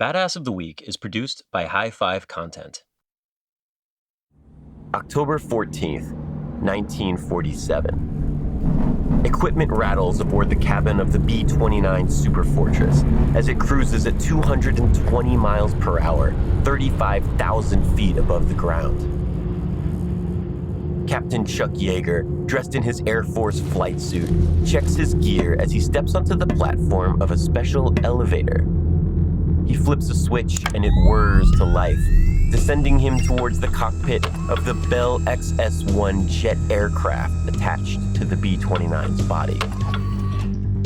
Badass of the Week is produced by High Five Content. October 14th, 1947. Equipment rattles aboard the cabin of the B-29 Superfortress as it cruises at 220 miles per hour, 35,000 feet above the ground. Captain Chuck Yeager, dressed in his Air Force flight suit, checks his gear as he steps onto the platform of a special elevator. He flips a switch and it whirs to life, descending him towards the cockpit of the Bell XS-1 jet aircraft attached to the B-29's body.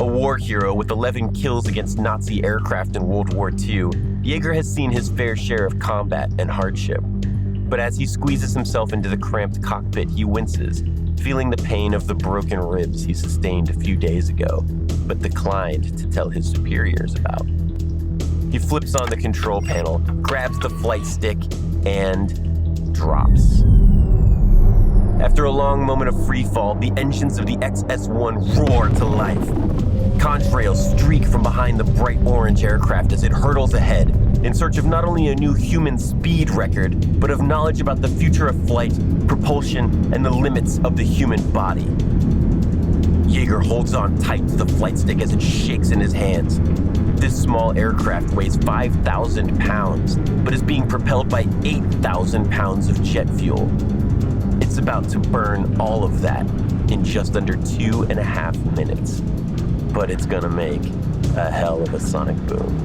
A war hero with 11 kills against Nazi aircraft in World War II, Yeager has seen his fair share of combat and hardship. But as he squeezes himself into the cramped cockpit, he winces, feeling the pain of the broken ribs he sustained a few days ago, but declined to tell his superiors about. He flips on the control panel, grabs the flight stick, and drops. After a long moment of free fall, the engines of the XS-1 roar to life. Contrails streak from behind the bright orange aircraft as it hurtles ahead, in search of not only a new human speed record, but of knowledge about the future of flight, propulsion, and the limits of the human body. Yeager holds on tight to the flight stick as it shakes in his hands. This small aircraft weighs 5,000 pounds, but is being propelled by 8,000 pounds of jet fuel. It's about to burn all of that in just under 2.5 minutes. But it's gonna make a hell of a sonic boom.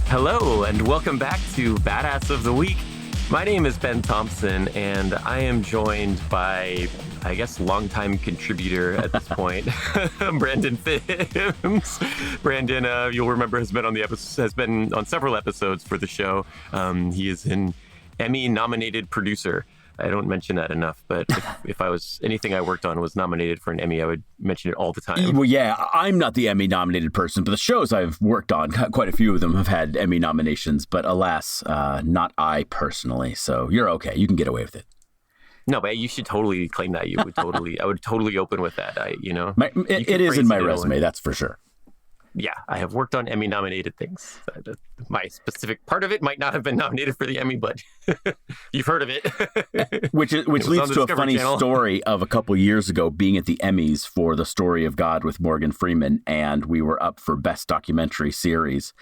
Hello, and welcome back to Badass of the Week. My name is Ben Thompson, and I am joined by, I guess, longtime contributor at this point, Brandon Fibbs. Brandon, you'll remember, has been on several episodes for the show. He is an Emmy-nominated producer. I don't mention that enough, but if I was anything I worked on was nominated for an Emmy, I would mention it all the time. Well, yeah, I'm not the Emmy-nominated person, but the shows I've worked on, quite a few of them have had Emmy nominations, but alas, not I personally. So you're okay. You can get away with it. No, but you should totally claim that. I would totally open with that. It is in my resume, that's for sure. Yeah, I have worked on Emmy-nominated things. My specific part of it might not have been nominated for the Emmy, but you've heard of it. Which leads to a funny story of a couple years ago being at the Emmys for The Story of God with Morgan Freeman, and we were up for Best Documentary Series.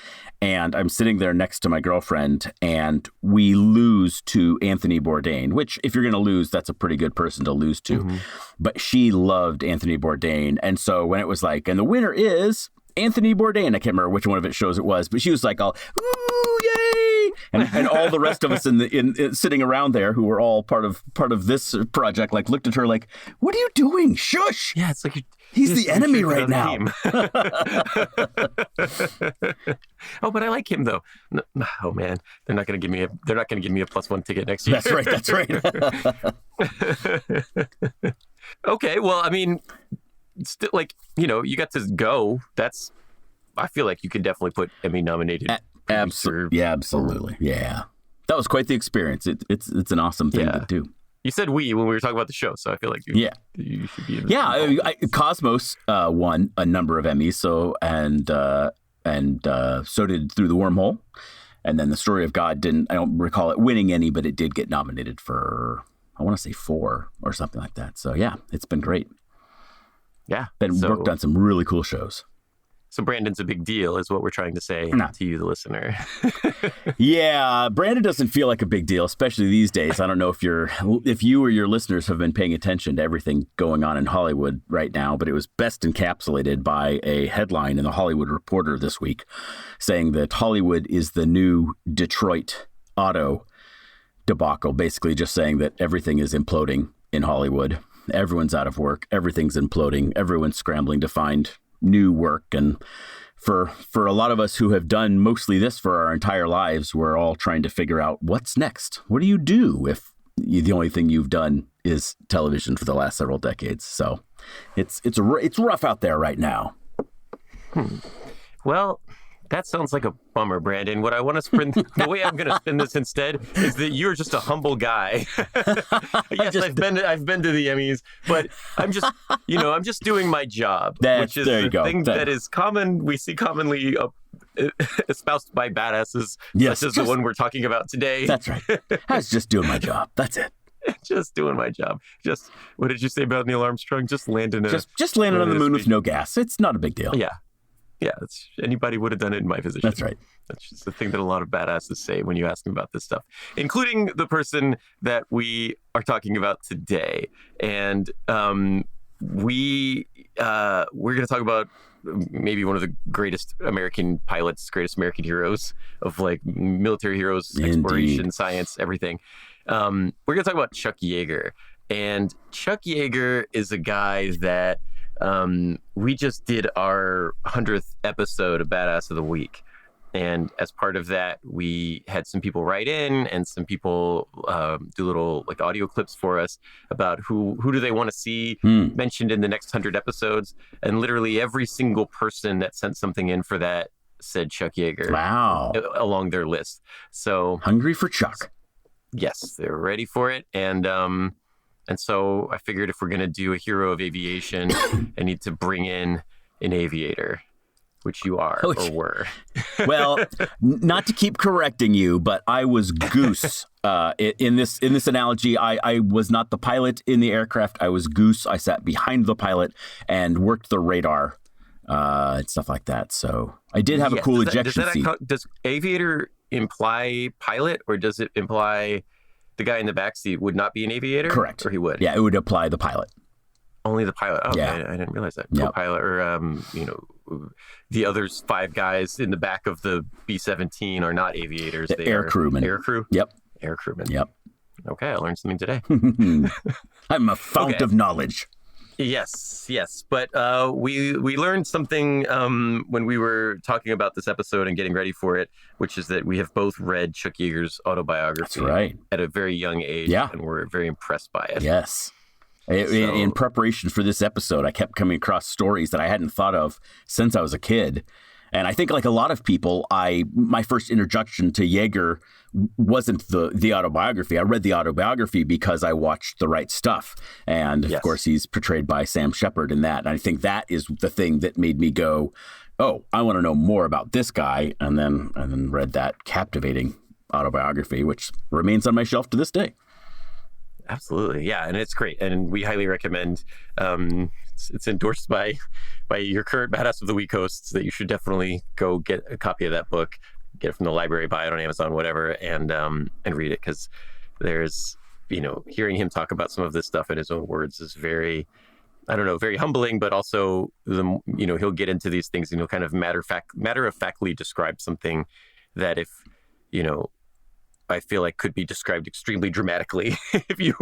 And I'm sitting there next to my girlfriend, and we lose to Anthony Bourdain, which, if you're going to lose, that's a pretty good person to lose to. Mm-hmm. But she loved Anthony Bourdain. And so when it was like, and the winner is Anthony Bourdain, I can't remember which one of its shows it was, but she was like, all, ooh, yay! And all the rest of us in sitting around there who were all part of this project, like looked at her like, what are you doing? Shush! Yeah, it's like he's the enemy right now. Oh, but I like him though. No, oh man, they're not going to give me a +1 ticket next year. That's right. Okay, well, I mean, still, like, you got to go. I feel like you could definitely put Emmy nominated. Absolutely. Yeah, absolutely. Yeah. That was quite the experience. It's an awesome thing to do. You said we when we were talking about the show, so I feel like you should be in Cosmos won a number of Emmys, so so did Through the Wormhole. And then The Story of God I don't recall it winning any, but it did get nominated for, I want to say 4 or something like that. So yeah, it's been great. Yeah. Worked on some really cool shows. So Brandon's a big deal is what we're trying to say to you, the listener. Yeah, Brandon doesn't feel like a big deal, especially these days. I don't know if you or your listeners have been paying attention to everything going on in Hollywood right now, but it was best encapsulated by a headline in the Hollywood Reporter this week saying that Hollywood is the new Detroit auto debacle, basically just saying that everything is imploding in Hollywood. Everyone's out of work. Everything's imploding. Everyone's scrambling to find new work. And for a lot of us who have done mostly this for our entire lives, we're all trying to figure out what's next. What do you do if the only thing you've done is television for the last several decades? So it's rough out there right now. Well, That sounds like a bummer, Brandon. What I want to spin, the way I'm going to spin this instead is that you're just a humble guy. Yes, I've been to the Emmys, but I'm just doing my job, which is the thing that is common. We see commonly espoused by badasses, such as the one we're talking about today. That's right. I was just doing my job. That's it. Just doing my job. Just, what did you say about Neil Armstrong? Just landing just landing on the moon with no gas. It's not a big deal. Yeah, anybody would have done it in my position. That's right. That's just the thing that a lot of badasses say when you ask them about this stuff, including the person that we are talking about today. And we're going to talk about maybe one of the greatest American pilots, greatest American heroes of like military heroes, exploration, science, everything. We're going to talk about Chuck Yeager. And Chuck Yeager is a guy that we just did our 100th episode of Badass of the Week. And as part of that, we had some people write in and some people do little like audio clips for us about who do they want to see mentioned in the next 100 episodes. And literally every single person that sent something in for that said Chuck Yeager. Wow. Along their list. So hungry for Chuck. Yes, they're ready for it. And so I figured if we're going to do a hero of aviation, I need to bring in an aviator, which you are or were. Well, not to keep correcting you, but I was Goose. In this analogy, I was not the pilot in the aircraft. I was Goose. I sat behind the pilot and worked the radar and stuff like that. So I did have a cool ejection seat. Does aviator imply pilot, or does it imply the guy in the backseat would not be an aviator? Correct. Or he would? Yeah, it would apply the pilot. Only the pilot. Oh, yeah. I didn't realize that. Yep. Co-pilot, or the other 5 guys in the back of the B-17 are not aviators. They are crewmen. Air crew? Yep. Air crewmen. Yep. Okay, I learned something today. I'm a fount of knowledge. Yes. But we learned something when we were talking about this episode and getting ready for it, which is that we have both read Chuck Yeager's autobiography. That's right. At a very young age. Yeah. And we're very impressed by it. Yes. In preparation for this episode, I kept coming across stories that I hadn't thought of since I was a kid. And I think like a lot of people, my first introduction to Yeager wasn't the autobiography. I read the autobiography because I watched The Right Stuff. And of course, he's portrayed by Sam Shepard in that. And I think that is the thing that made me go, oh, I want to know more about this guy. And then read that captivating autobiography, which remains on my shelf to this day. Absolutely. Yeah. And it's great. And we highly recommend, it's endorsed by your current Badass of the Week hosts, that you should definitely go get a copy of that book, get it from the library, buy it on Amazon, whatever, and read it. Because there's, hearing him talk about some of this stuff in his own words is very, very humbling, but also he'll get into these things and he'll kind of matter of factly describe something that if, I feel like could be described extremely dramatically I feel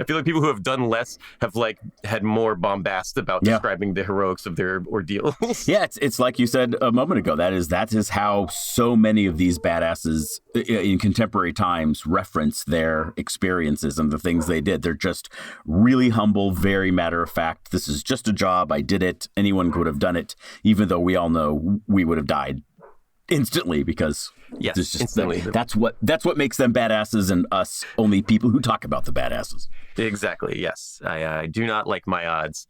like people who have done less have like had more bombast about describing the heroics of their ordeals. Yeah, it's like you said a moment ago. That is how so many of these badasses in contemporary times reference their experiences and the things they did. They're just really humble, very matter of fact. This is just a job. I did it. Anyone could have done it, even though we all know we would have died instantly, because instantly. That's what makes them badasses, and us only people who talk about the badasses. Exactly. Yes, I do not like my odds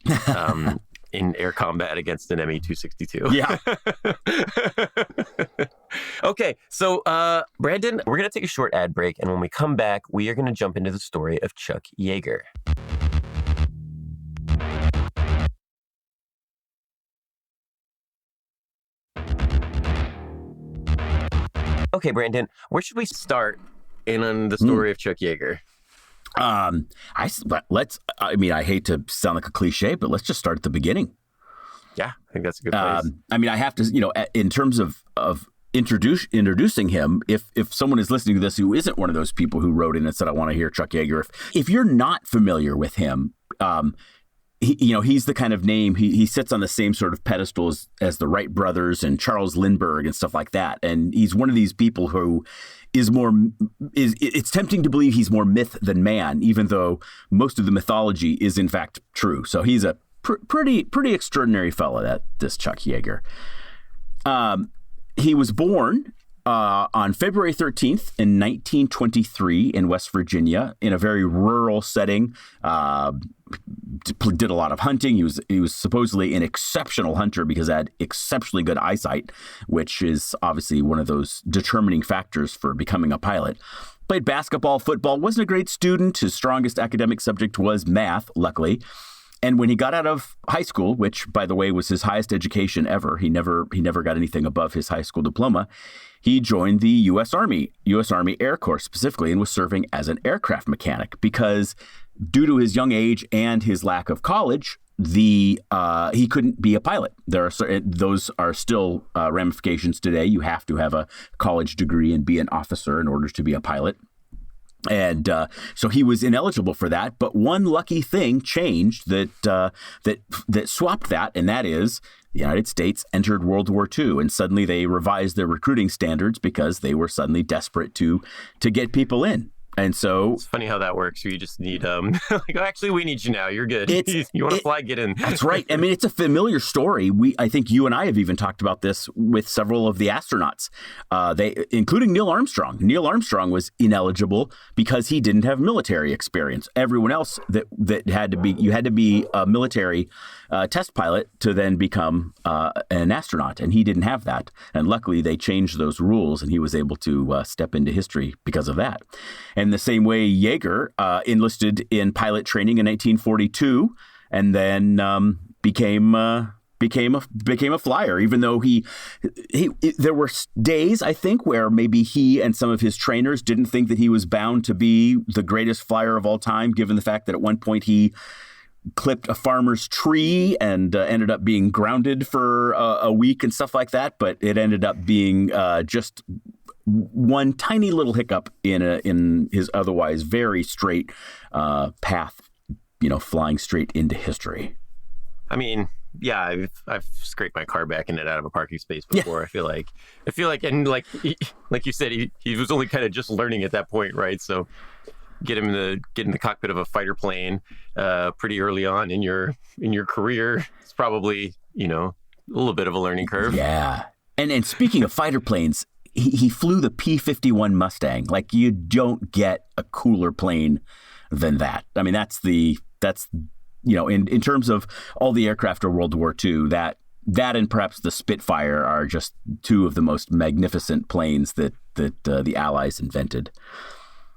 in air combat against an ME-262. Yeah. Okay, so Brandon, we're gonna take a short ad break, and when we come back, we are gonna jump into the story of Chuck Yeager. Okay, Brandon, where should we start in the story of Chuck Yeager? I hate to sound like a cliche, but let's just start at the beginning. Yeah, I think that's a good place. I have to, in terms of introducing him, if someone is listening to this who isn't one of those people who wrote in and said, I want to hear Chuck Yeager, if you're not familiar with him, he's the kind of name, he sits on the same sort of pedestal as the Wright brothers and Charles Lindbergh and stuff like that. And he's one of these people who it's tempting to believe he's more myth than man, even though most of the mythology is in fact true. So he's a pretty extraordinary fellow, this Chuck Yeager. He was born on February 13th in 1923 in West Virginia in a very rural setting. Did a lot of hunting. He was supposedly an exceptional hunter because he had exceptionally good eyesight, which is obviously one of those determining factors for becoming a pilot. Played basketball, football, wasn't a great student. His strongest academic subject was math, luckily. And when he got out of high school, which, by the way, was his highest education ever, he never got anything above his high school diploma, he joined the U.S. Army Air Corps specifically, and was serving as an aircraft mechanic because due to his young age and his lack of college, he couldn't be a pilot. Those are still ramifications today. You have to have a college degree and be an officer in order to be a pilot. And so he was ineligible for that. But one lucky thing changed that swapped that, and that is the United States entered World War II, and suddenly they revised their recruiting standards because they were suddenly desperate to get people in. And so it's funny how that works. You just need like, oh, actually, we need you now. You're good. You want to fly? Get in. That's right. I mean, it's a familiar story. I think you and I have even talked about this with several of the astronauts, including Neil Armstrong. Neil Armstrong was ineligible because he didn't have military experience. Everyone else that had to be a military test pilot to then become an astronaut, and he didn't have that. And luckily, they changed those rules, and he was able to step into history because of that. And the same way, Yeager enlisted in pilot training in 1942, and then became a flyer. Even though there were days, I think, where maybe he and some of his trainers didn't think that he was bound to be the greatest flyer of all time, given the fact that at one point he clipped a farmer's tree and ended up being grounded for a week and stuff like that. But it ended up being just one tiny little hiccup in his otherwise very straight path, flying straight into history. I mean, yeah, I've scraped my car back in and out of a parking space before. Yeah. I feel like, and like you said, he was only kind of just learning at that point, right? So get in the cockpit of a fighter plane pretty early on in your career. It's probably a little bit of a learning curve. Yeah, and speaking of fighter planes. He flew the P-51 Mustang. Like, you don't get a cooler plane than that. I mean, that's in terms of all the aircraft of World War II, that and perhaps the Spitfire are just two of the most magnificent planes that the Allies invented.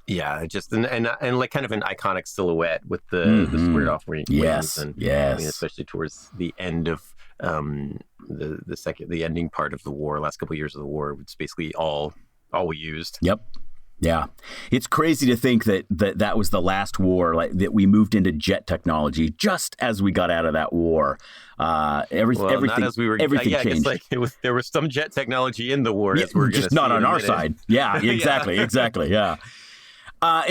Yeah, just and like kind of an iconic silhouette with the squared off wings. Yes, and, yes. I mean, especially towards the end of the ending part of the war, last couple of years of the war, it's basically all we used. Yep. Yeah. It's crazy to think that was the last war, like that we moved into jet technology just as we got out of that war. Everything changed. Like there was some jet technology in the war. Yeah, just not on our side. Yeah, exactly. Yeah. Exactly. Yeah.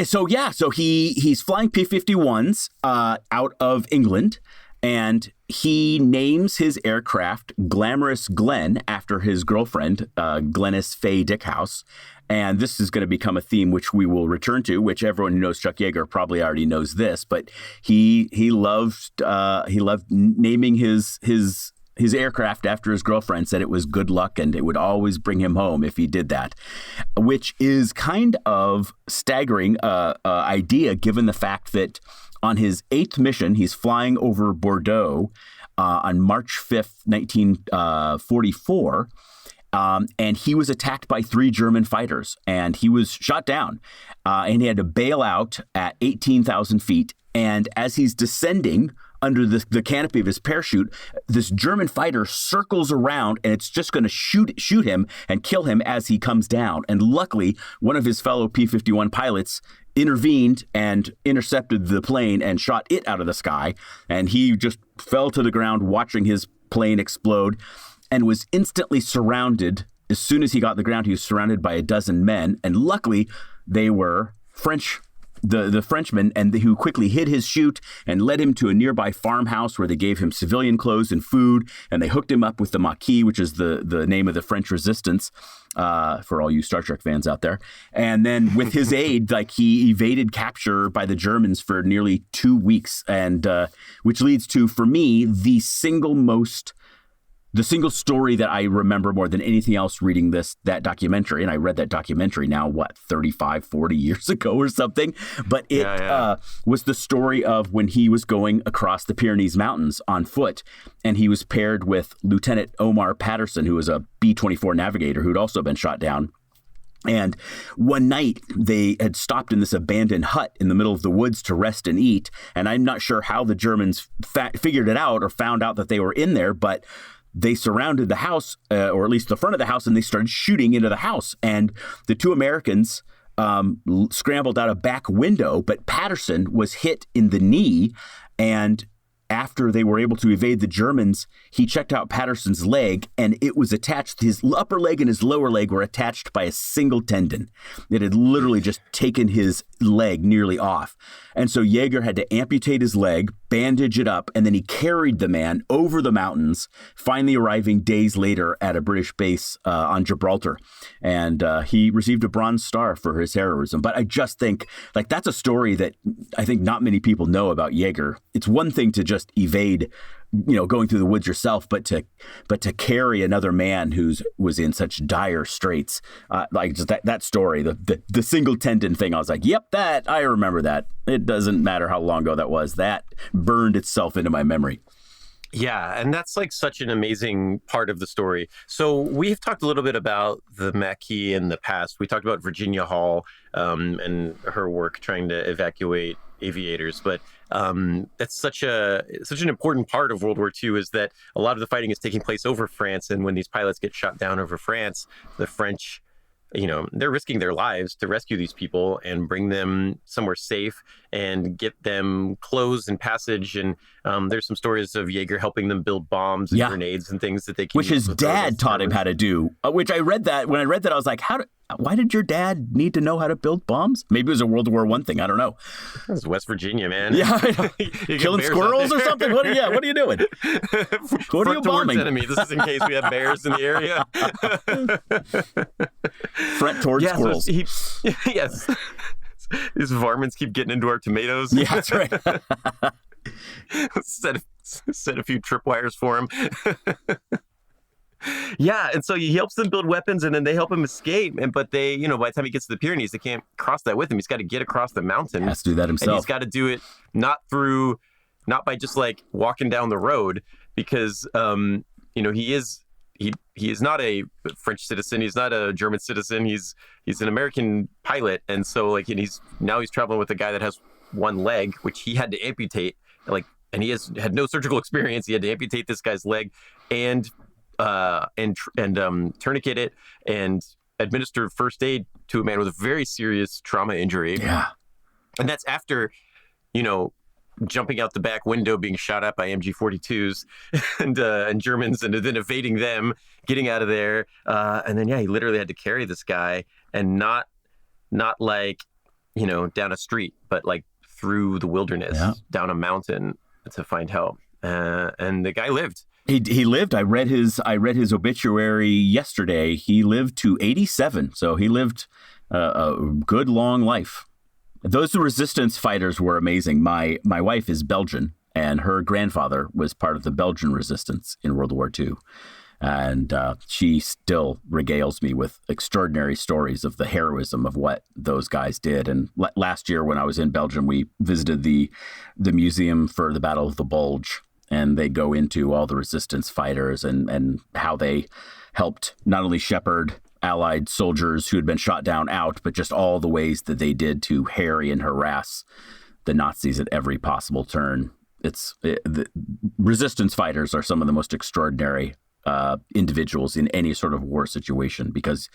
So he's flying P-51s out of England, and he names his aircraft Glamorous Glenn after his girlfriend, Glennis Faye Dickhouse. And this is going to become a theme which we will return to, which everyone who knows Chuck Yeager probably already knows this, but he loved naming his aircraft after his girlfriend, said it was good luck and it would always bring him home if he did that, which is kind of staggering idea given the fact that on his 8th mission, he's flying over Bordeaux on March 5th, 1944, and he was attacked by 3 German fighters, and he was shot down, and he had to bail out at 18,000 feet, and as he's descending under the canopy of his parachute, this German fighter circles around, and it's just going to shoot him and kill him as he comes down. And luckily, one of his fellow P-51 pilots intervened and intercepted the plane and shot it out of the sky. And he just fell to the ground watching his plane explode and was instantly surrounded. As soon as he got to the ground, he was surrounded by a dozen men. And luckily, they were French, the Frenchmen, and who quickly hid his chute and led him to a nearby farmhouse where they gave him civilian clothes and food, and they hooked him up with the Mach, which is the name of the French resistance, for all you Star Trek fans out there. And then with his aid, he evaded capture by the Germans for nearly 2 weeks, and which leads to, for me, the single most the single story that I remember more than anything else reading that documentary, and I read that documentary now, 35, 40 years ago or something, but it was the story of when he was going across the Pyrenees Mountains on foot, and he was paired with Lieutenant Omar Patterson, who was a B-24 navigator who'd also been shot down. And one night they had stopped in this abandoned hut in the middle of the woods to rest and eat. And I'm not sure how the Germans figured it out or found out that they were in there, but they surrounded the house, or at least the front of the house, and they started shooting into the house. And the two Americans scrambled out a back window, but Patterson was hit in the knee. And after they were able to evade the Germans, he checked out Patterson's leg, and it was attached. His upper leg and his lower leg were attached by a single tendon. It had literally just taken his leg nearly off. And so Yeager had to amputate his leg, bandage it up, and then he carried the man over the mountains, finally arriving days later at a British base on Gibraltar. And he received a Bronze Star for his heroism. But I just think, like, that's a story that I think not many people know about Yeager. It's one thing to just evade, going through the woods yourself, but to carry another man was in such dire straits, like just that story, the single tendon thing. I was like, yep, I remember that. It doesn't matter how long ago that was. That burned itself into my memory. Yeah, and that's like such an amazing part of the story. So we've talked a little bit about the Mach in the past. We talked about Virginia Hall and her work trying to evacuate aviators, but that's such an important part of World War II, is that a lot of the fighting is taking place over France, and when these pilots get shot down over France, the French, they're risking their lives to rescue these people and bring them somewhere safe and get them clothes and passage. And there's some stories of Yeager helping them build bombs and grenades and things that they can use. Which his dad taught him how to do, which I read that. When I read that, I was like, why did your dad need to know how to build bombs? Maybe it was a World War I thing. I don't know. It's West Virginia, man. Yeah. Killing squirrels or something? What are you doing? What are you bombing? Enemy. This is in case we have bears in the area. Front towards squirrels. Yes. These varmints keep getting into our tomatoes. Yeah, that's right. Set a few tripwires for him. Yeah, and so he helps them build weapons, and then they help him escape. But they, by the time he gets to the Pyrenees, they can't cross that with him. He's got to get across the mountain. He has to do that himself. And he's got to do it not by just like walking down the road, because he is not a French citizen. He's not a German citizen. He's an American pilot, and so he's traveling with a guy that has one leg, which he had to amputate. And he had no surgical experience. He had to amputate this guy's leg and tourniquet it and administer first aid to a man with a very serious trauma injury. Yeah. And that's after, jumping out the back window, being shot at by MG-42s and Germans, and then evading them, getting out of there. And then, he literally had to carry this guy, and not like, down a street, but like through the wilderness, down a mountain to find help. And the guy lived. He lived. I read his obituary yesterday. He lived to 87, so he lived a good long life. Those resistance fighters were amazing. My wife is Belgian, and her grandfather was part of the Belgian resistance in World War II. And she still regales me with extraordinary stories of the heroism of what those guys did. And last year when I was in Belgium, we visited the museum for the Battle of the Bulge. And they go into all the resistance fighters and how they helped not only shepherd Allied soldiers who had been shot down out, but just all the ways that they did to harry and harass the Nazis at every possible turn. The resistance fighters are some of the most extraordinary individuals in any sort of war situation, because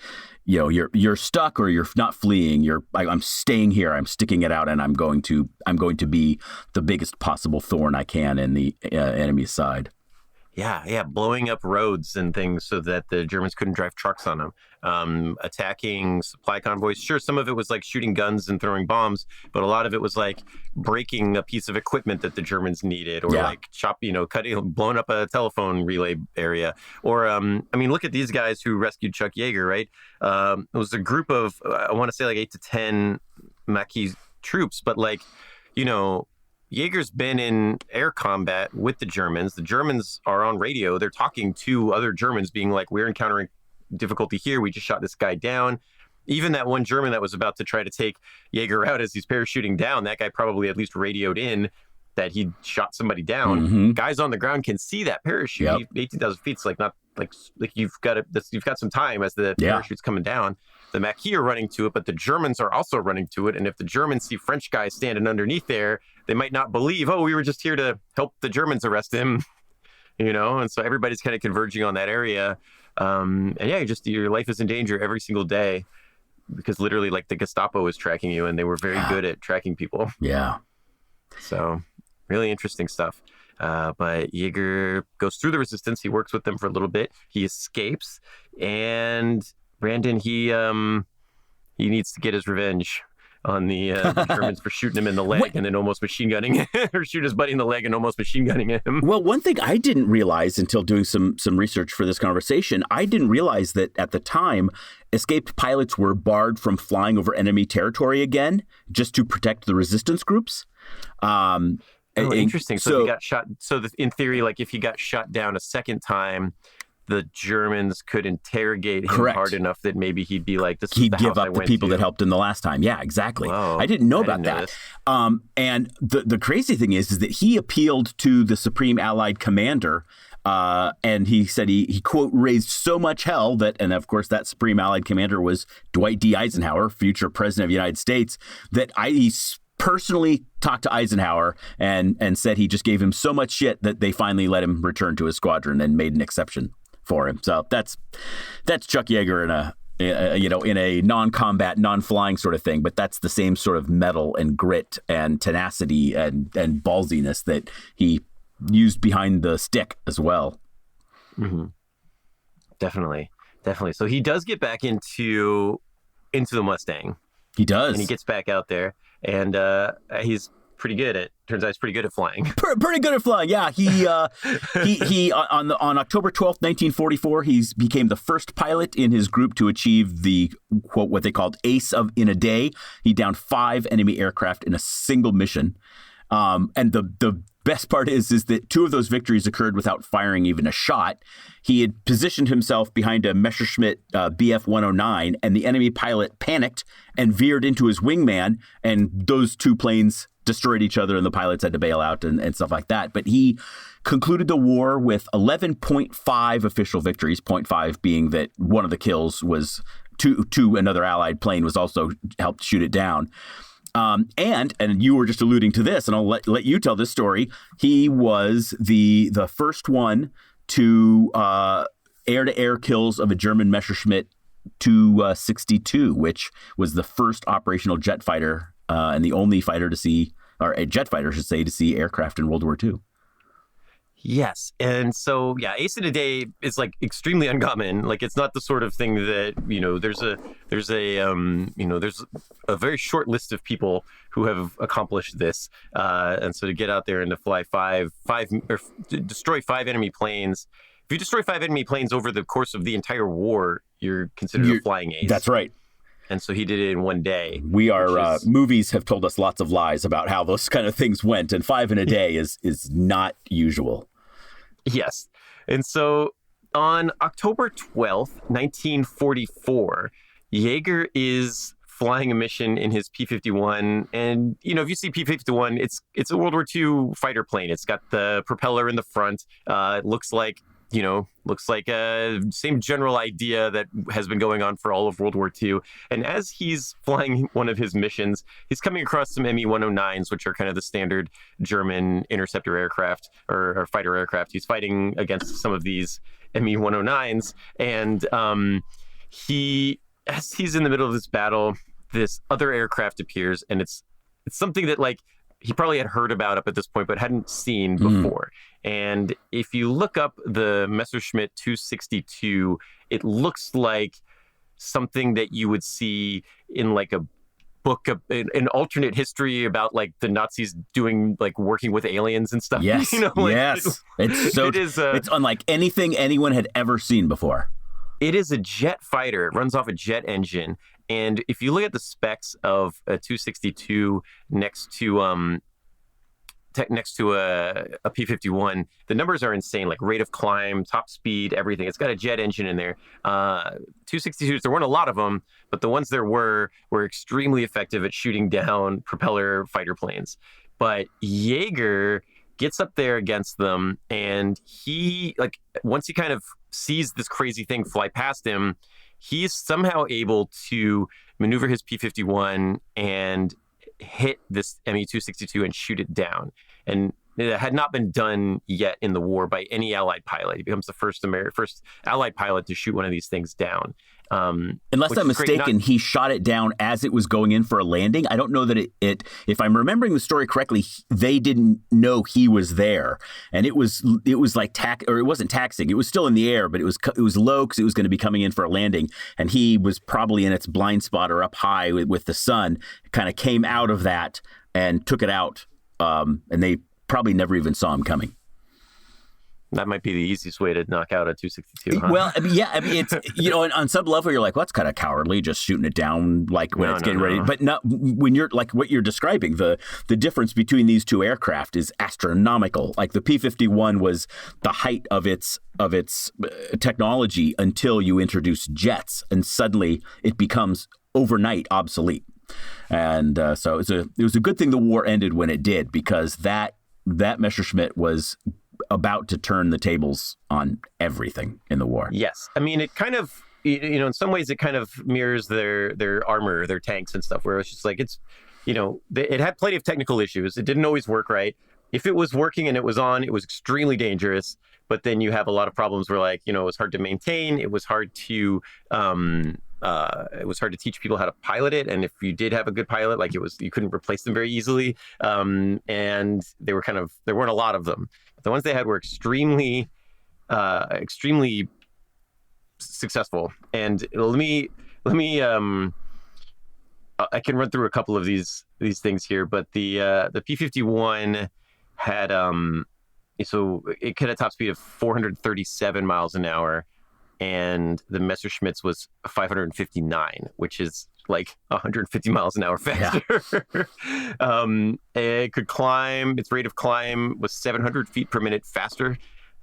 you're stuck, or you're not fleeing. I'm staying here. I'm sticking it out, and I'm going to be the biggest possible thorn I can in the enemy's side. Yeah, blowing up roads and things so that the Germans couldn't drive trucks on them, attacking supply convoys. Sure, some of it was like shooting guns and throwing bombs, but a lot of it was like breaking a piece of equipment that the Germans needed, or like blowing up a telephone relay area. Or, look at these guys who rescued Chuck Yeager, right? It was a group of, I want to say like 8 to 10 Mach troops, but Yeager's been in air combat with the Germans. The Germans are on radio. They're talking to other Germans being like, we're encountering difficulty here. We just shot this guy down. Even that one German that was about to try to take Yeager out as he's parachuting down, that guy probably at least radioed in that he shot somebody down. Mm-hmm. Guys on the ground can see that parachute. Yep. 18,000 feet is like not like you've got some time as the parachute's coming down. The Mach are running to it, but the Germans are also running to it. And if the Germans see French guys standing underneath there, they might not believe, oh, we were just here to help the Germans arrest him, And so everybody's kind of converging on that area. And yeah, your life is in danger every single day because literally like the Gestapo is tracking you and they were very good at tracking people. Yeah. So really interesting stuff. But Yeager goes through the resistance. He works with them for a little bit. He escapes, and Brandon, he needs to get his revenge on the Germans for shooting him in the leg and then almost machine gunning him, or shoot his buddy in the leg and almost machine gunning him. Well, one thing I didn't realize until doing some research for this conversation, I didn't realize that at the time, escaped pilots were barred from flying over enemy territory again, just to protect the resistance groups. Interesting. So if he got shot. So in theory, like if he got shot down a second time, the Germans could interrogate him hard enough that maybe he'd be like, "This is the give house up the people that helped him the last time." Yeah, exactly. Whoa, I didn't know about that. And the crazy thing is that he appealed to the Supreme Allied Commander. And he said he quote raised so much hell that, and of course that Supreme Allied Commander was Dwight D. Eisenhower, future president of the United States, that he personally talked to Eisenhower and said he just gave him so much shit that they finally let him return to his squadron and made an exception for him. So that's Chuck Yeager in a non-combat, non-flying sort of thing, but that's the same sort of mettle and grit and tenacity and ballsiness that he used behind the stick as well. Mm-hmm. Definitely. So he does get back into the Mustang. He does. And he gets back out there, and he's pretty good at flying. Pretty good at flying, yeah. He on October 12th, 1944, he became the first pilot in his group to achieve the, quote, what they called ace in a day. He downed 5 enemy aircraft in a single mission. And the best part is that 2 of those victories occurred without firing even a shot. He had positioned himself behind a Messerschmitt Bf-109, and the enemy pilot panicked and veered into his wingman, and those 2 planes destroyed each other, and the pilots had to bail out and stuff like that. But he concluded the war with 11.5 official victories, 0.5 being that one of the kills was to another Allied plane was also helped shoot it down. And you were just alluding to this, and I'll let you tell this story. He was the first one to air-to-air kills of a German Messerschmitt 262, which was the first operational jet fighter and the only fighter to see, or a jet fighter, I should say, to see aircraft in World War II. Yes. And so, yeah, ace in a day is like extremely uncommon. Like it's not the sort of thing that, there's a very short list of people who have accomplished this. And so to get out there and to fly destroy 5 enemy planes. If you destroy 5 enemy planes over the course of the entire war, you're considered a flying ace. That's right. And so he did it in one day. Movies have told us lots of lies about how those kind of things went, and 5 in a day is not usual. Yes. And so on October 12th, 1944, Yeager is flying a mission in his P-51. And, if you see P-51, it's a World War II fighter plane. It's got the propeller in the front. It looks like same general idea that has been going on for all of World War II. And as he's flying one of his missions, he's coming across some Me-109s, which are kind of the standard German interceptor aircraft or fighter aircraft. He's fighting against some of these Me-109s. And as he's in the middle of this battle, this other aircraft appears, and it's something that he probably had heard about up at this point, but hadn't seen before. And if you look up the Messerschmitt 262, it looks like something that you would see in a book, an alternate history about the Nazis doing working with aliens and stuff. Yes, yes. It's unlike anything anyone had ever seen before. It is a jet fighter. It runs off a jet engine. And if you look at the specs of a 262 next to next to a P-51, the numbers are insane, like rate of climb, top speed, everything. It's got a jet engine in there. 262s, there weren't a lot of them, but the ones there were extremely effective at shooting down propeller fighter planes. But Yeager gets up there against them, and he, like, once he kind of sees this crazy thing fly past him, he's somehow able to maneuver his P-51 and hit this Me-262 and shoot it down. And it had not been done yet in the war by any Allied pilot. He becomes the first Allied pilot to shoot one of these things down. Unless I'm mistaken, he shot it down as it was going in for a landing. I don't know that it if I'm remembering the story correctly, they didn't know he was there, and it was like it wasn't taxiing. It was still in the air, but it was low because it was going to be coming in for a landing, and he was probably in its blind spot or up high with the sun. Kind of came out of that and took it out, and they probably never even saw him coming. That might be the easiest way to knock out a 262. Huh? Well, it's, on some level, you're like, well, that's kind of cowardly, just shooting it down like when it's getting ready. But not when you're like what you're describing, the difference between these two aircraft is astronomical. Like the P-51 was the height of its technology until you introduce jets, and suddenly it becomes overnight obsolete. And so it was a good thing the war ended when it did, because that Messerschmitt was about to turn the tables on everything in the war. Yes. I mean, it kind of, in some ways it kind of mirrors their armor, their tanks and stuff, where it's just like, it's, it had plenty of technical issues. It didn't always work right. If it was working and it was on, it was extremely dangerous. But then you have a lot of problems where, like, it was hard to maintain. It was hard to teach people how to pilot it. And if you did have a good pilot, like you couldn't replace them very easily. And there weren't a lot of them. The ones they had were extremely successful. And let me I can run through a couple of these things here, but the P-51 had so it had a top speed of 437 miles an hour, and the Messerschmitt's was 559, which is like 150 miles an hour faster. Yeah. It could climb. Its rate of climb was 700 feet per minute faster.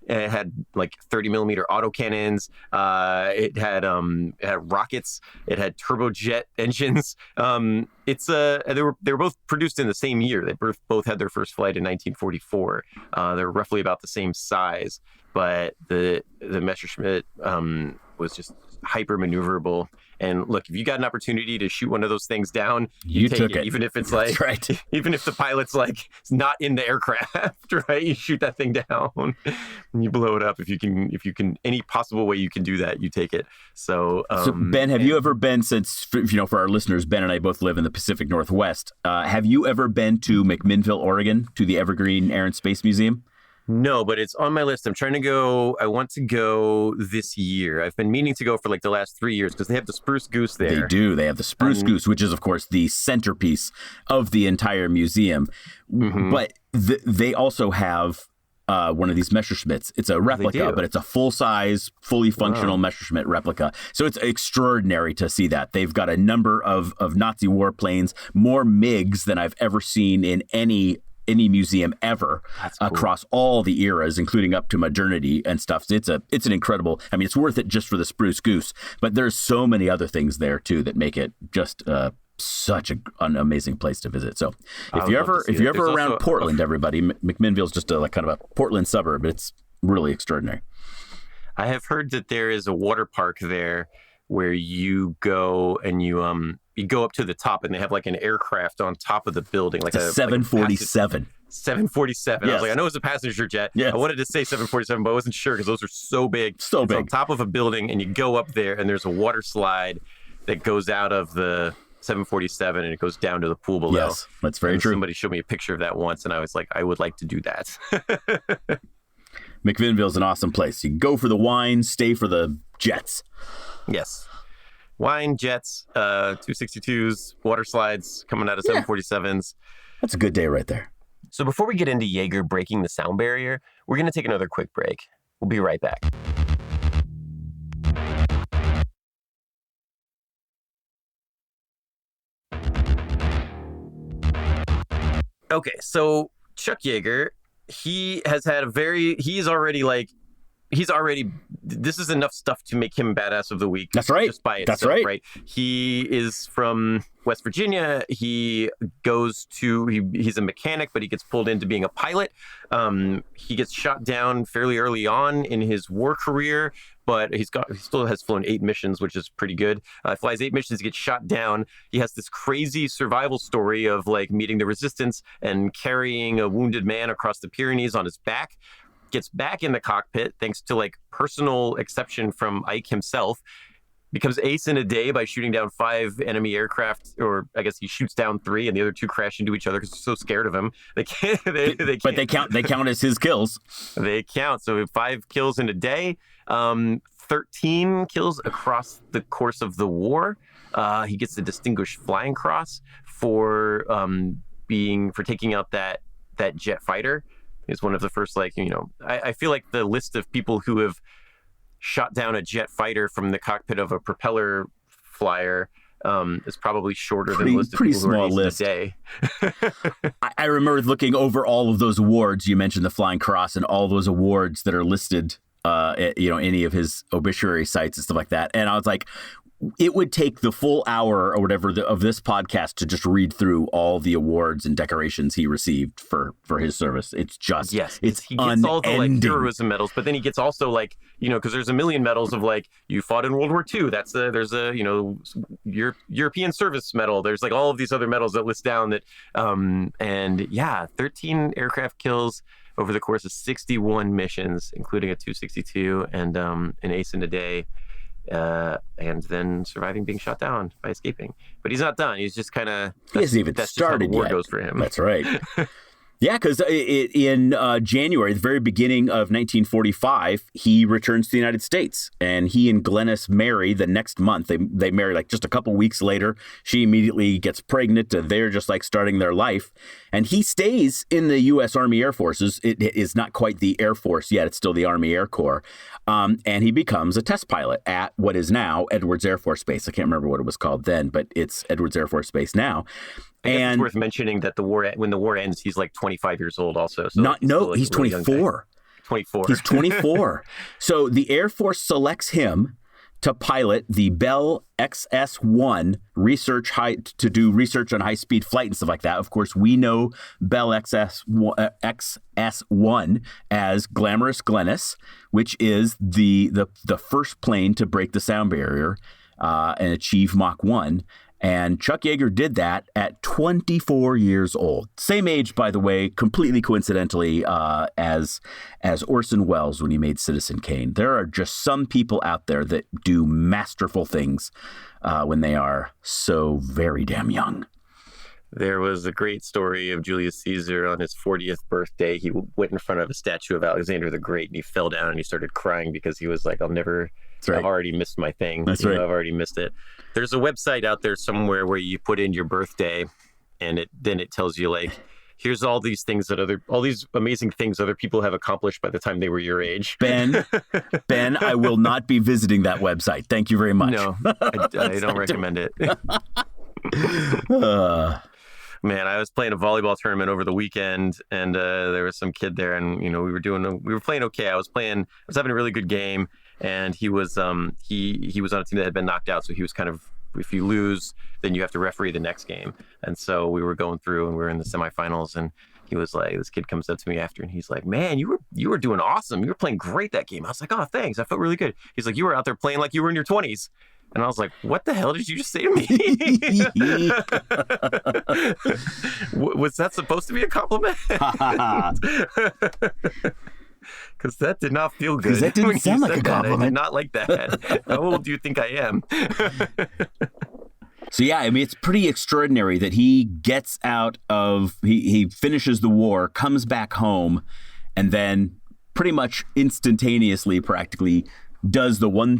It had like 30 millimeter autocannons. It had rockets. It had turbojet engines. They were both produced in the same year. They both had their first flight in 1944. They're roughly about the same size, but the Messerschmitt was just hyper maneuverable. And look, if you got an opportunity to shoot one of those things down, you take it. Even if it's like, right. Even if the pilot's like not in the aircraft, right? You shoot that thing down and you blow it up. If you can, any possible way you can do that, you take it. So Ben, have you ever been, since, for our listeners, Ben and I both live in the Pacific Northwest. Have you ever been to McMinnville, Oregon, to the Evergreen Air and Space Museum? No, but it's on my list. I'm trying to go. I want to go this year. I've been meaning to go for like the last 3 years because they have the spruce goose there. They do. They have the spruce goose, which is, of course, the centerpiece of the entire museum. Mm-hmm. But they also have one of these Messerschmitts. It's a replica, but it's a full-size, fully functional Messerschmitt replica. So it's extraordinary to see that. They've got a number of Nazi warplanes, more MiGs than I've ever seen in any museum ever. That's cool. Across all the eras, including up to modernity and stuff. So it's an incredible, I mean, it's worth it just for the spruce goose, but there's so many other things there too that make it just such an amazing place to visit. So if you're ever around Portland, everybody, McMinnville's just a kind of a Portland suburb. It's really extraordinary. I have heard that there is a water park there where you go and you go up to the top and they have like an aircraft on top of the building, like a 747. 747. Yes. I was like, I know it's a passenger jet. Yes. I wanted to say 747, but I wasn't sure because those are so big. It's on top of a building, and you go up there and there's a water slide that goes out of the 747 and it goes down to the pool below. Yes, that's very true. Somebody showed me a picture of that once, and I was like, I would like to do that. McMinnville's an awesome place. You go for the wine, stay for the jets. Yes. Wine, jets, 262s, water slides coming out of 747s. That's a good day right there. So before we get into Yeager breaking the sound barrier, we're going to take another quick break. We'll be right back. Okay, so Chuck Yeager, this is enough stuff to make him badass of the week. That's right. Just by itself, That's right. Right. He is from West Virginia. He's a mechanic, but he gets pulled into being a pilot. He gets shot down fairly early on in his war career, but he still has flown 8 missions, which is pretty good. Flies 8 missions, he gets shot down. He has this crazy survival story of like meeting the resistance and carrying a wounded man across the Pyrenees on his back. Gets back in the cockpit thanks to like personal exception from Ike himself, becomes ace in a day by shooting down 5 enemy aircraft, or I guess he shoots down 3 and the other 2 crash into each other because they're so scared of him. They can't. But they count as his kills. They count. So 5 kills in a day, 13 kills across the course of the war. He gets the Distinguished Flying Cross for taking out that jet fighter. Is one of the first, I feel like the list of people who have shot down a jet fighter from the cockpit of a propeller flyer is probably shorter than the list of people who are in a day. I remember looking over all of those awards. You mentioned the Flying Cross and all those awards that are listed at, any of his obituary sites and stuff like that. And I was like, it would take the full hour or whatever of this podcast to just read through all the awards and decorations he received for his service. It's just, it's he gets all the heroism medals, but then he gets also because there's a million medals of you fought in World War II. There's a European Service Medal. There's all of these other medals that list down that 13 aircraft kills over the course of 61 missions, including a 262 and an ace in a day. And then surviving being shot down by escaping. But he's not done. He's just kind of... He hasn't even started yet. That's just how the war goes for him. That's right. Yeah, because in January, the very beginning of 1945, he returns to the United States. And he and Glennis marry the next month. They marry just a couple weeks later. She immediately gets pregnant. They're just starting their life. And he stays in the U.S. Army Air Forces. It is not quite the Air Force yet. It's still the Army Air Corps. And he becomes a test pilot at what is now Edwards Air Force Base. I can't remember what it was called then, but it's Edwards Air Force Base now. And it's worth mentioning that when the war ends, he's 25 years old also. So he's 24. 24. He's 24. So the Air Force selects him to pilot the Bell XS-1 to do research on high-speed flight and stuff like that. Of course, we know Bell XS-1 as Glamorous Glennis, which is the first plane to break the sound barrier and achieve Mach 1. And Chuck Yeager did that at 24 years old. Same age, by the way, completely coincidentally, as Orson Welles when he made Citizen Kane. There are just some people out there that do masterful things when they are so very damn young. There was a great story of Julius Caesar on his 40th birthday. He went in front of a statue of Alexander the Great, and he fell down and he started crying because he was like, I've already missed my thing. That's right. I've already missed it. There's a website out there somewhere where you put in your birthday, and then it tells you here's all these things all these amazing things other people have accomplished by the time they were your age. Ben, I will not be visiting that website. Thank you very much. No, I don't recommend it. Man, I was playing a volleyball tournament over the weekend, and there was some kid there, and we were playing okay. I was having a really good game, and he was he was on a team that had been knocked out, so he was kind of, if you lose, then you have to referee the next game. And so we were going through, and we were in the semifinals, and he was like, this kid comes up to me after, and he's like, man, you were doing awesome. You were playing great that game. I was like, oh, thanks. I felt really good. He's like, you were out there playing like you were in your 20s. And I was like, what the hell did you just say to me? Was that supposed to be a compliment? Because that did not feel good. Because that didn't sound like a compliment. I did not like that. How old do you think I am? So, yeah, I mean, it's pretty extraordinary that he gets he finishes the war, comes back home, and then pretty much instantaneously, practically, does the one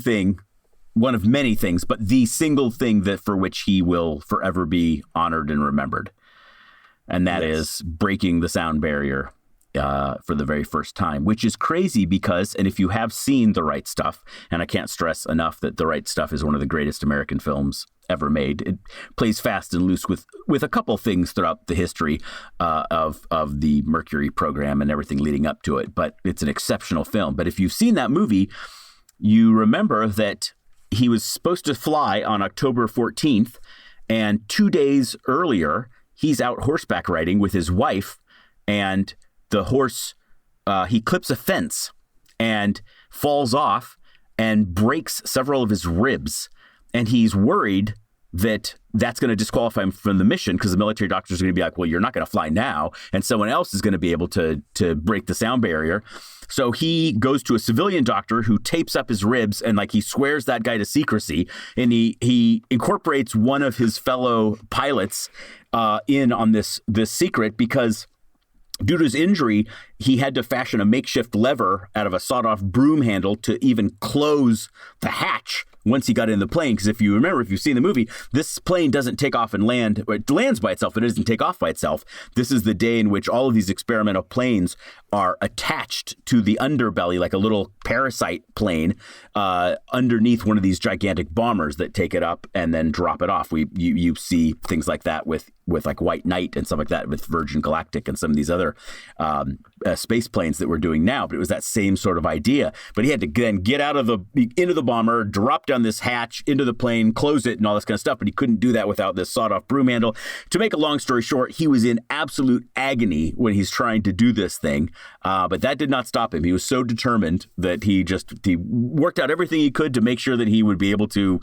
of many things, but the single thing for which he will forever be honored and remembered. And that is breaking the sound barrier for the very first time, which is crazy because, and if you have seen The Right Stuff, and I can't stress enough that The Right Stuff is one of the greatest American films ever made. It plays fast and loose with a couple things throughout the history of the Mercury program and everything leading up to it. But it's an exceptional film. But if you've seen that movie, you remember that he was supposed to fly on October 14th, and 2 days earlier, he's out horseback riding with his wife, and the horse, he clips a fence and falls off and breaks several of his ribs. And he's worried that that's going to disqualify him from the mission, because the military doctors are going to be like, well, you're not going to fly now. And someone else is going to be able to break the sound barrier. So he goes to a civilian doctor who tapes up his ribs, and like he swears that guy to secrecy. And he incorporates one of his fellow pilots in on this secret, because due to his injury, he had to fashion a makeshift lever out of a sawed-off broom handle to even close the hatch once he got in the plane. Because if you remember, if you've seen the movie, this plane doesn't take off and land. It lands by itself. It doesn't take off by itself. This is the day in which all of these experimental planes are attached to the underbelly, like a little parasite plane, underneath one of these gigantic bombers that take it up and then drop it off. You see things like that with like White Knight and stuff like that, with Virgin Galactic and some of these other space planes that we're doing now. But it was that same sort of idea. But he had to then get into the bomber, drop down this hatch into the plane, close it, and all this kind of stuff. But he couldn't do that without this sawed-off broom handle. To make a long story short, he was in absolute agony when he's trying to do this thing. But that did not stop him. He was so determined that he worked out everything he could to make sure that he would be able to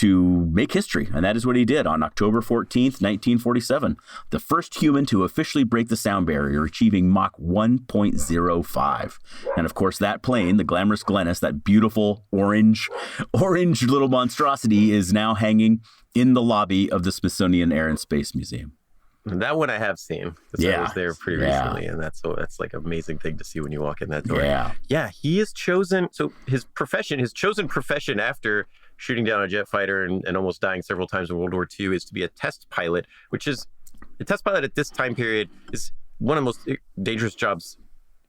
make history. And that is what he did on October 14th, 1947. The first human to officially break the sound barrier, achieving Mach 1.05. And of course, that plane, the glamorous Glennis, that beautiful orange little monstrosity, is now hanging in the lobby of the Smithsonian Air and Space Museum. That one I have seen. I was there pretty recently, and that's like an amazing thing to see when you walk in that door. Yeah. He has chosen, so his chosen profession after shooting down a jet fighter and almost dying several times in World War II is to be a test pilot, which is, a test pilot at this time period is one of the most dangerous jobs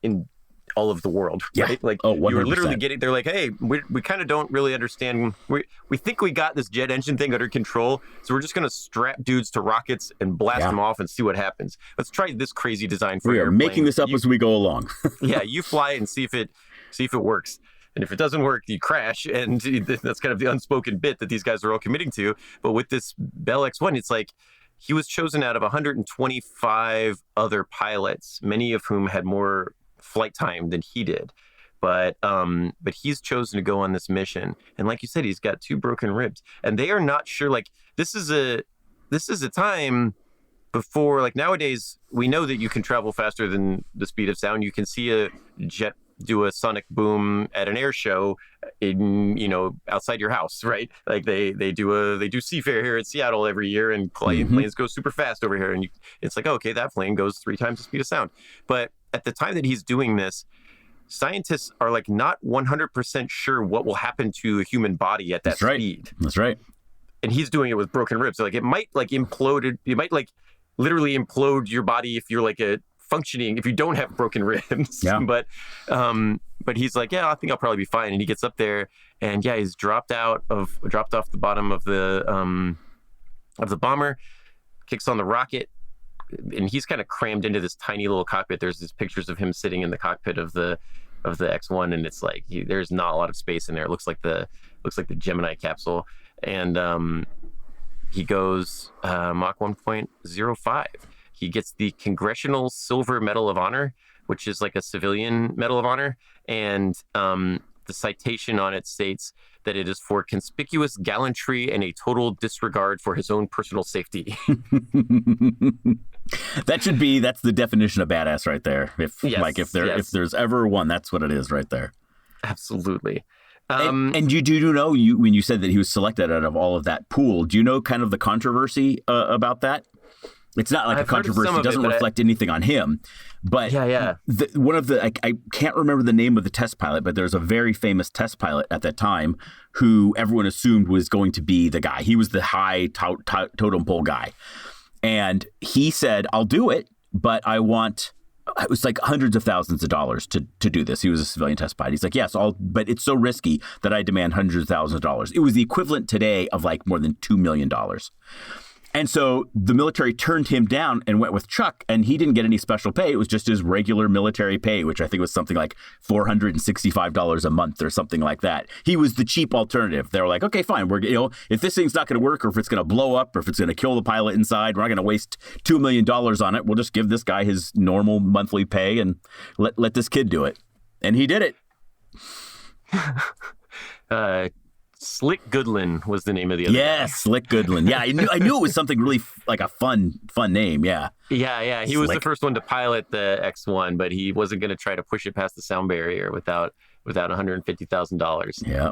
in all of the world, right? Like, you're literally they're like, hey, we kind of don't really understand. We think we got this jet engine thing under control, so we're just going to strap dudes to rockets and blast them off and see what happens. Let's try this crazy design for We are making this up as we go along. Yeah, you fly and see if it works. And if it doesn't work, you crash. And that's kind of the unspoken bit that these guys are all committing to. But with this Bell X-1, it's like he was chosen out of 125 other pilots, many of whom had more flight time than he did. But he's chosen to go on this mission. And like you said, he's got 2 broken ribs. And they are not sure, like, this is a time before, like, nowadays, we know that you can travel faster than the speed of sound. You can see a jet do a sonic boom at an air show outside your house, right? Like they do Seafair here at Seattle every year, and planes go super fast over here, and it's like, okay, that plane goes 3 times the speed of sound. But at the time that he's doing this, scientists are like not 100% sure what will happen to a human body at that speed. That's right. And he's doing it with broken ribs. So like it might like implode. It might like literally implode your body if you're like if you don't have broken ribs. Yeah. But he's like, yeah, I think I'll probably be fine. And he gets up there, and he's dropped off the bottom of the bomber, kicks on the rocket, and he's kind of crammed into this tiny little cockpit. There's these pictures of him sitting in the cockpit of the X-1, and it's like there's not a lot of space in there. It looks like the Gemini capsule, and he goes Mach 1.05. He gets the Congressional Silver Medal of Honor, which is like a civilian Medal of Honor. And the citation on it states that it is for conspicuous gallantry and a total disregard for his own personal safety. That's the definition of badass right there. If there's ever one, that's what it is right there. Absolutely. And you do know, when you said that he was selected out of all of that pool, do you know kind of the controversy about that? It's not like a controversy. It doesn't reflect anything on him. But one of the, I can't remember the name of the test pilot, but there's a very famous test pilot at that time who everyone assumed was going to be the guy. He was the high totem pole guy. And he said, I'll do it, but I want it was like hundreds of thousands of dollars to do this. He was a civilian test pilot. He's like, yes, but it's so risky that I demand hundreds of thousands of dollars. It was the equivalent today of like more than $2 million. And so the military turned him down and went with Chuck, and he didn't get any special pay. It was just his regular military pay, which I think was something like $465 a month or something like that. He was the cheap alternative. They were like, okay, fine. If this thing's not going to work, or if it's going to blow up, or if it's going to kill the pilot inside, we're not going to waste $2 million on it. We'll just give this guy his normal monthly pay and let this kid do it. And he did it. Slick Goodlin was the name of the other guy. Slick Goodlin. Yeah, I knew it was something really like a fun name. Yeah. Yeah. He was the first one to pilot the X1, but he wasn't going to try to push it past the sound barrier without $150,000. Yeah.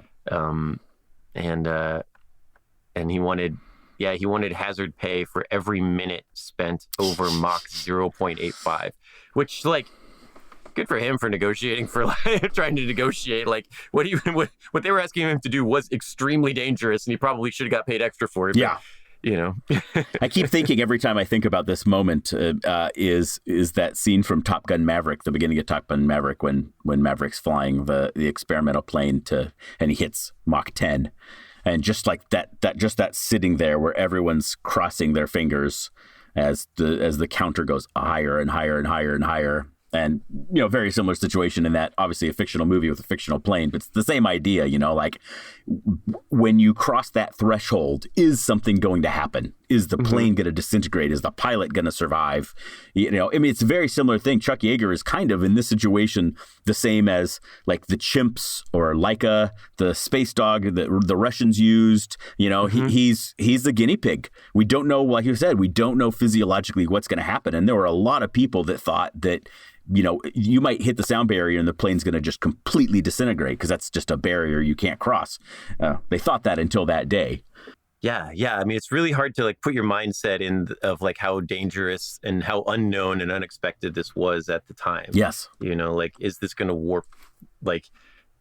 And he wanted hazard pay for every minute spent over Mach 0.85, which good for him for negotiating, for trying to negotiate. Like what they were asking him to do was extremely dangerous, and he probably should have got paid extra for it. Yeah. I keep thinking every time I think about this moment is that scene from Top Gun Maverick, the beginning of Top Gun Maverick, when Maverick's flying the experimental plane and he hits Mach 10, and just like that sitting there where everyone's crossing their fingers as the counter goes higher and higher and higher and higher. And, very similar situation in that, obviously a fictional movie with a fictional plane, but it's the same idea, like when you cross that threshold, is something going to happen? Is the plane going to disintegrate? Is the pilot going to survive? It's a very similar thing. Chuck Yeager is kind of in this situation the same as like the chimps or Laika, the space dog that the Russians used. He's the guinea pig. We don't know, like you said, we don't know physiologically what's going to happen. And there were a lot of people that thought that you might hit the sound barrier and the plane's going to just completely disintegrate because that's just a barrier you can't cross. They thought that until that day. Yeah. I mean, it's really hard to put your mindset in of how dangerous and how unknown and unexpected this was at the time. Yes. Is this going to warp?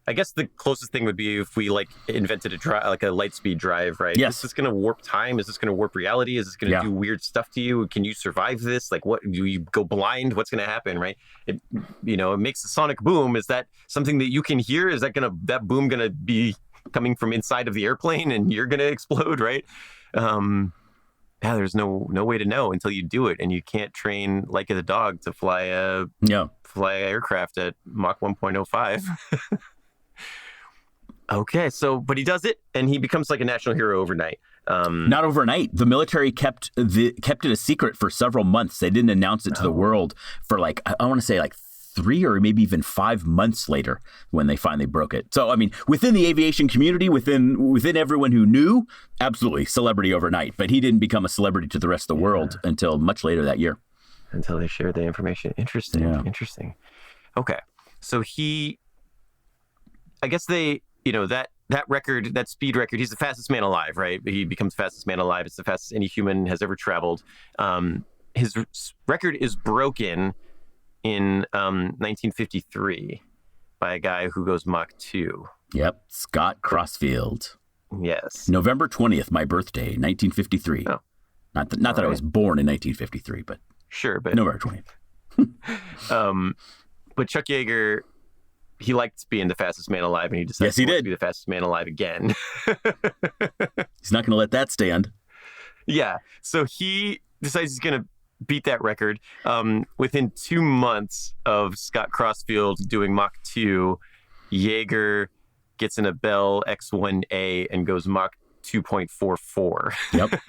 I guess the closest thing would be if we invented a light speed drive, right? Yes. Is this going to warp time? Is this going to warp reality? Is this going to do weird stuff to you? Can you survive this? What do you go blind? What's going to happen, right? It makes a sonic boom. Is that something that you can hear? Is that boom going to be coming from inside of the airplane and you're going to explode, right? There's no way to know until you do it, and you can't train Laika the dog to fly an aircraft at Mach 1.05. Okay, but he does it, and he becomes like a national hero overnight. Not overnight. The military kept it a secret for several months. They didn't announce it to the world for I want to say 3 or maybe even 5 months later when they finally broke it. So, I mean, within the aviation community, within everyone who knew, absolutely celebrity overnight. But he didn't become a celebrity to the rest of the world until much later that year. Until they shared the information. Interesting. Yeah. Interesting. Okay. So I guess they, that record, that speed record, he's the fastest man alive, right? He becomes the fastest man alive. It's the fastest any human has ever traveled. His record is broken in 1953 by a guy who goes Mach 2. Yep, Scott Crossfield. Yes. November 20th, my birthday, 1953. Oh. Not that I was born in 1953, but sure, but November 20th. But Chuck Yeager, he liked being the fastest man alive, and he decided to be the fastest man alive again. He's not going to let that stand. Yeah. So he decides he's going to beat that record. Within 2 months of Scott Crossfield doing Mach 2, Yeager gets in a Bell X-1A and goes Mach 2.44. Yep.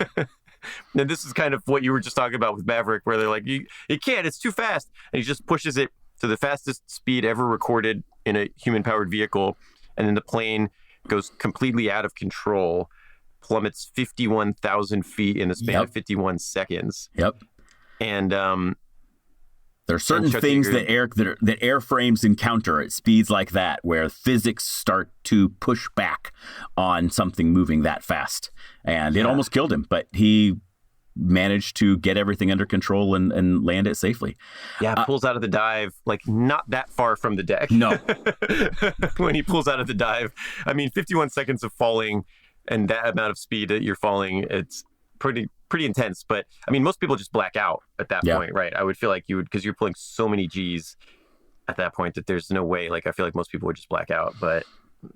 Now, this is kind of what you were just talking about with Maverick, where they're like, you can't, it's too fast. And he just pushes it to the fastest speed ever recorded in a human-powered vehicle. And then the plane goes completely out of control, plummets 51,000 feet in the span of 51 seconds. Yep. And there are certain things that airframes encounter at speeds like that, where physics start to push back on something moving that fast. And it almost killed him, but he managed to get everything under control and land it safely. Yeah, pulls out of the dive, not that far from the deck. No. When he pulls out of the dive, 51 seconds of falling and that amount of speed that you're falling, it's pretty pretty intense. But I mean, most people just black out at that point, right? I would feel like you would, because you're pulling so many G's at that point that there's no way. Like, I feel like most people would just black out. But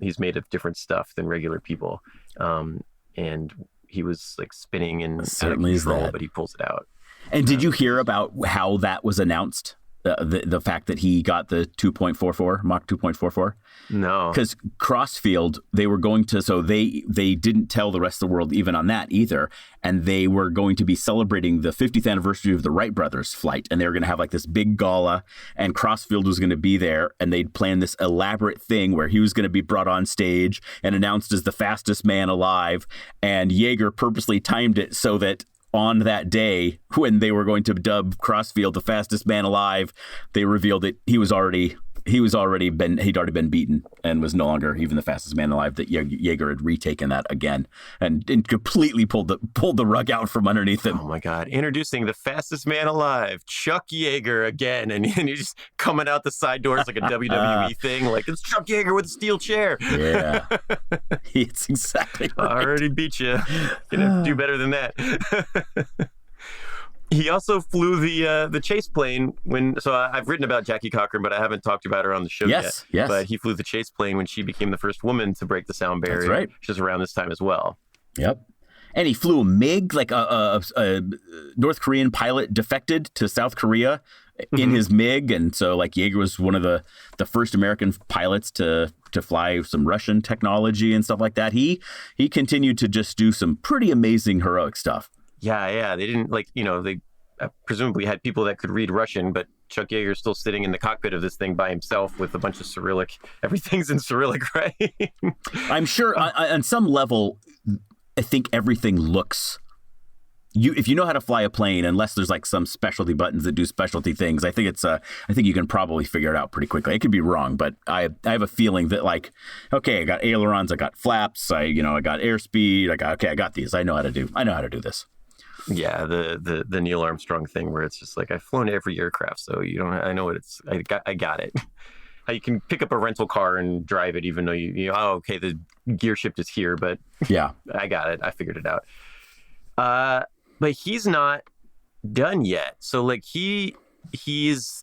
he's made of different stuff than regular people, and he was like spinning and certainly out of control, but he pulls it out. And did you hear about how that was announced? The fact that he got the 2.44, Mach 2.44? No. Because Crossfield, they were going to, so they didn't tell the rest of the world even on that either. And they were going to be celebrating the 50th anniversary of the Wright brothers flight. And they were going to have like this big gala, and Crossfield was going to be there. And they'd planned this elaborate thing where he was going to be brought on stage and announced as the fastest man alive. And Yeager purposely timed it so that on that day, when they were going to dub Crossfield the fastest man alive, they revealed that he'd already been beaten and was no longer even the fastest man alive. That Yeager had retaken that again and completely pulled the rug out from underneath him. Oh my God! Introducing the fastest man alive, Chuck Yeager again, and you're just coming out the side doors like a WWE thing. Like, it's Chuck Yeager with a steel chair. Yeah, it's exactly right. I already beat you. Gonna do better than that. He also flew the chase plane so I've written about Jackie Cochran, but I haven't talked about her on the show yet. Yes. But he flew the chase plane when she became the first woman to break the sound barrier. That's right. Which is around this time as well. Yep. And he flew a MiG, like a North Korean pilot defected to South Korea in his MiG. And so like Yeager was one of the first American pilots to fly some Russian technology and stuff like that. He continued to just do some pretty amazing heroic stuff. Yeah. They didn't they presumably had people that could read Russian, but Chuck Yeager's still sitting in the cockpit of this thing by himself with a bunch of Cyrillic. Everything's in Cyrillic, right? I'm sure on some level, I think everything looks. If you know how to fly a plane, unless there's like some specialty buttons that do specialty things, I think you can probably figure it out pretty quickly. I could be wrong, but I have a feeling that like, okay, I got ailerons, I got flaps, I got airspeed, I got these. I know how to do this. Yeah, the Neil Armstrong thing where it's just like, I've flown every aircraft, so I know what it's. I got it. How you can pick up a rental car and drive it, even though okay, the gear shift is here, but yeah, I got it. I figured it out. But he's not done yet. So like he's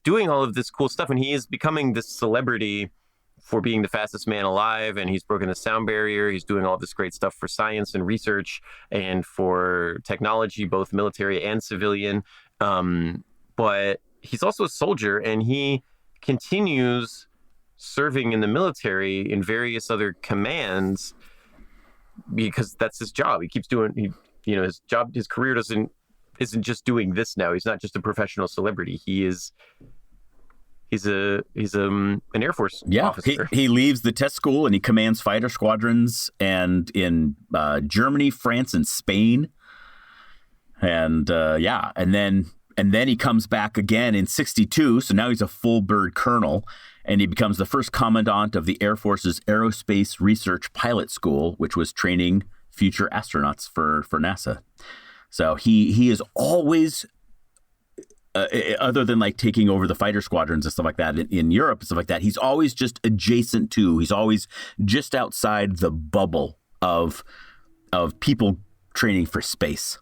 doing all of this cool stuff, and he is becoming this celebrity for being the fastest man alive, and he's broken the sound barrier. He's doing all this great stuff for science and research and for technology, both military and civilian. But he's also a soldier, and he continues serving in the military in various other commands because that's his job. He keeps doing, his job, his career isn't just doing this now. He's not just a professional celebrity. He's an Air Force officer. He leaves the test school and he commands fighter squadrons and in Germany, France, and Spain. And and then he comes back again in 1962. So now he's a full bird colonel, and he becomes the first commandant of the Air Force's Aerospace Research Pilot School, which was training future astronauts for NASA. So he is always, other than like taking over the fighter squadrons and stuff like that in Europe and stuff like that, he's always just adjacent to, he's always just outside the bubble of people training for space.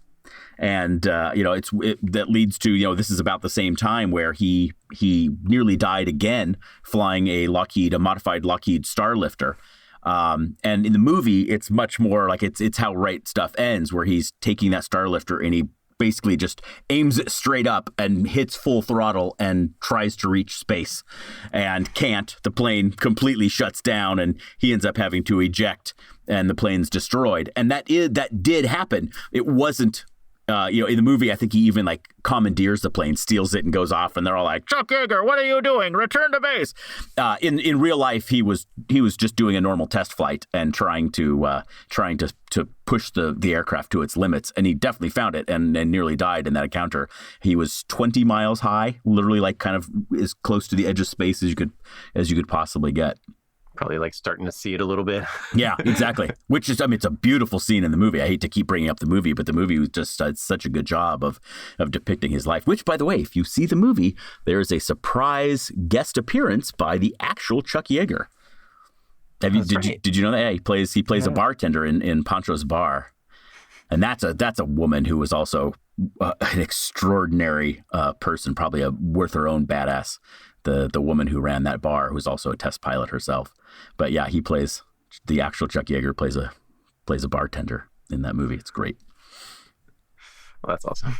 And, that leads to, this is about the same time where he nearly died again flying a modified Lockheed Starlifter. And in the movie, it's much more like it's how Right Stuff ends, where he's taking that Starlifter and he basically just aims it straight up and hits full throttle and tries to reach space and can't. The plane completely shuts down and he ends up having to eject and the plane's destroyed. And that did happen. It wasn't, in the movie, I think he even like commandeers the plane, steals it and goes off, and they're all like, "Chuck Yeager, what are you doing? Return to base." In real life, he was just doing a normal test flight and trying to push the aircraft to its limits, and he definitely found it and nearly died in that encounter. He was 20 miles high, literally like kind of as close to the edge of space as you could possibly get. Probably like starting to see it a little bit. Yeah, exactly. Which is, it's a beautiful scene in the movie. I hate to keep bringing up the movie, but the movie just does such a good job of depicting his life. Which, by the way, if you see the movie, there is a surprise guest appearance by the actual Chuck Yeager. Did you know that? Yeah, he plays a bartender in Pancho's bar. And that's a woman who was also an extraordinary person, probably worth her own badass. The woman who ran that bar, who's also a test pilot herself. But yeah, the actual Chuck Yeager plays a bartender in that movie. It's great. Well, that's awesome.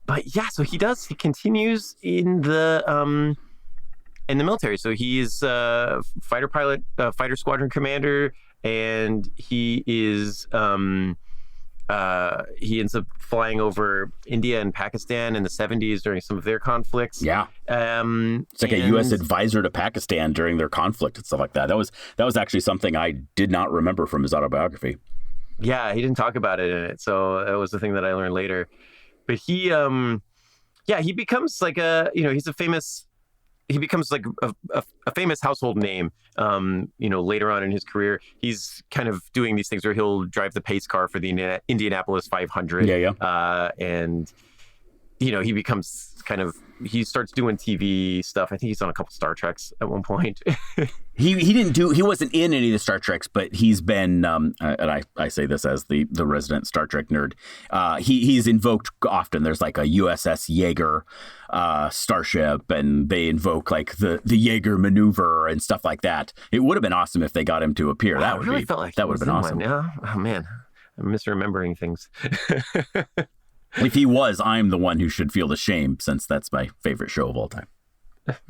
But yeah, so he continues in the military. So he is fighter pilot, fighter squadron commander, and he is he ends up flying over India and Pakistan in the 70s during some of their conflicts. Yeah. It's like a U.S. advisor to Pakistan during their conflict and stuff like that. That was actually something I did not remember from his autobiography. Yeah, he didn't talk about it in it. So that was the thing that I learned later. But he becomes like he becomes like a famous household name, later on in his career. He's kind of doing these things where he'll drive the pace car for the Indianapolis 500. Yeah. And, he becomes he starts doing TV stuff. I think he's on a couple Star Treks at one point. He wasn't in any of the Star Treks, but he's been, and I say this as the resident Star Trek nerd, he's invoked often. There's like a USS Yeager starship, and they invoke like the Yeager maneuver and stuff like that. It would have been awesome if they got him to appear. That would have been awesome. Yeah. Oh man, I'm misremembering things. If he was, I'm the one who should feel the shame, since that's my favorite show of all time.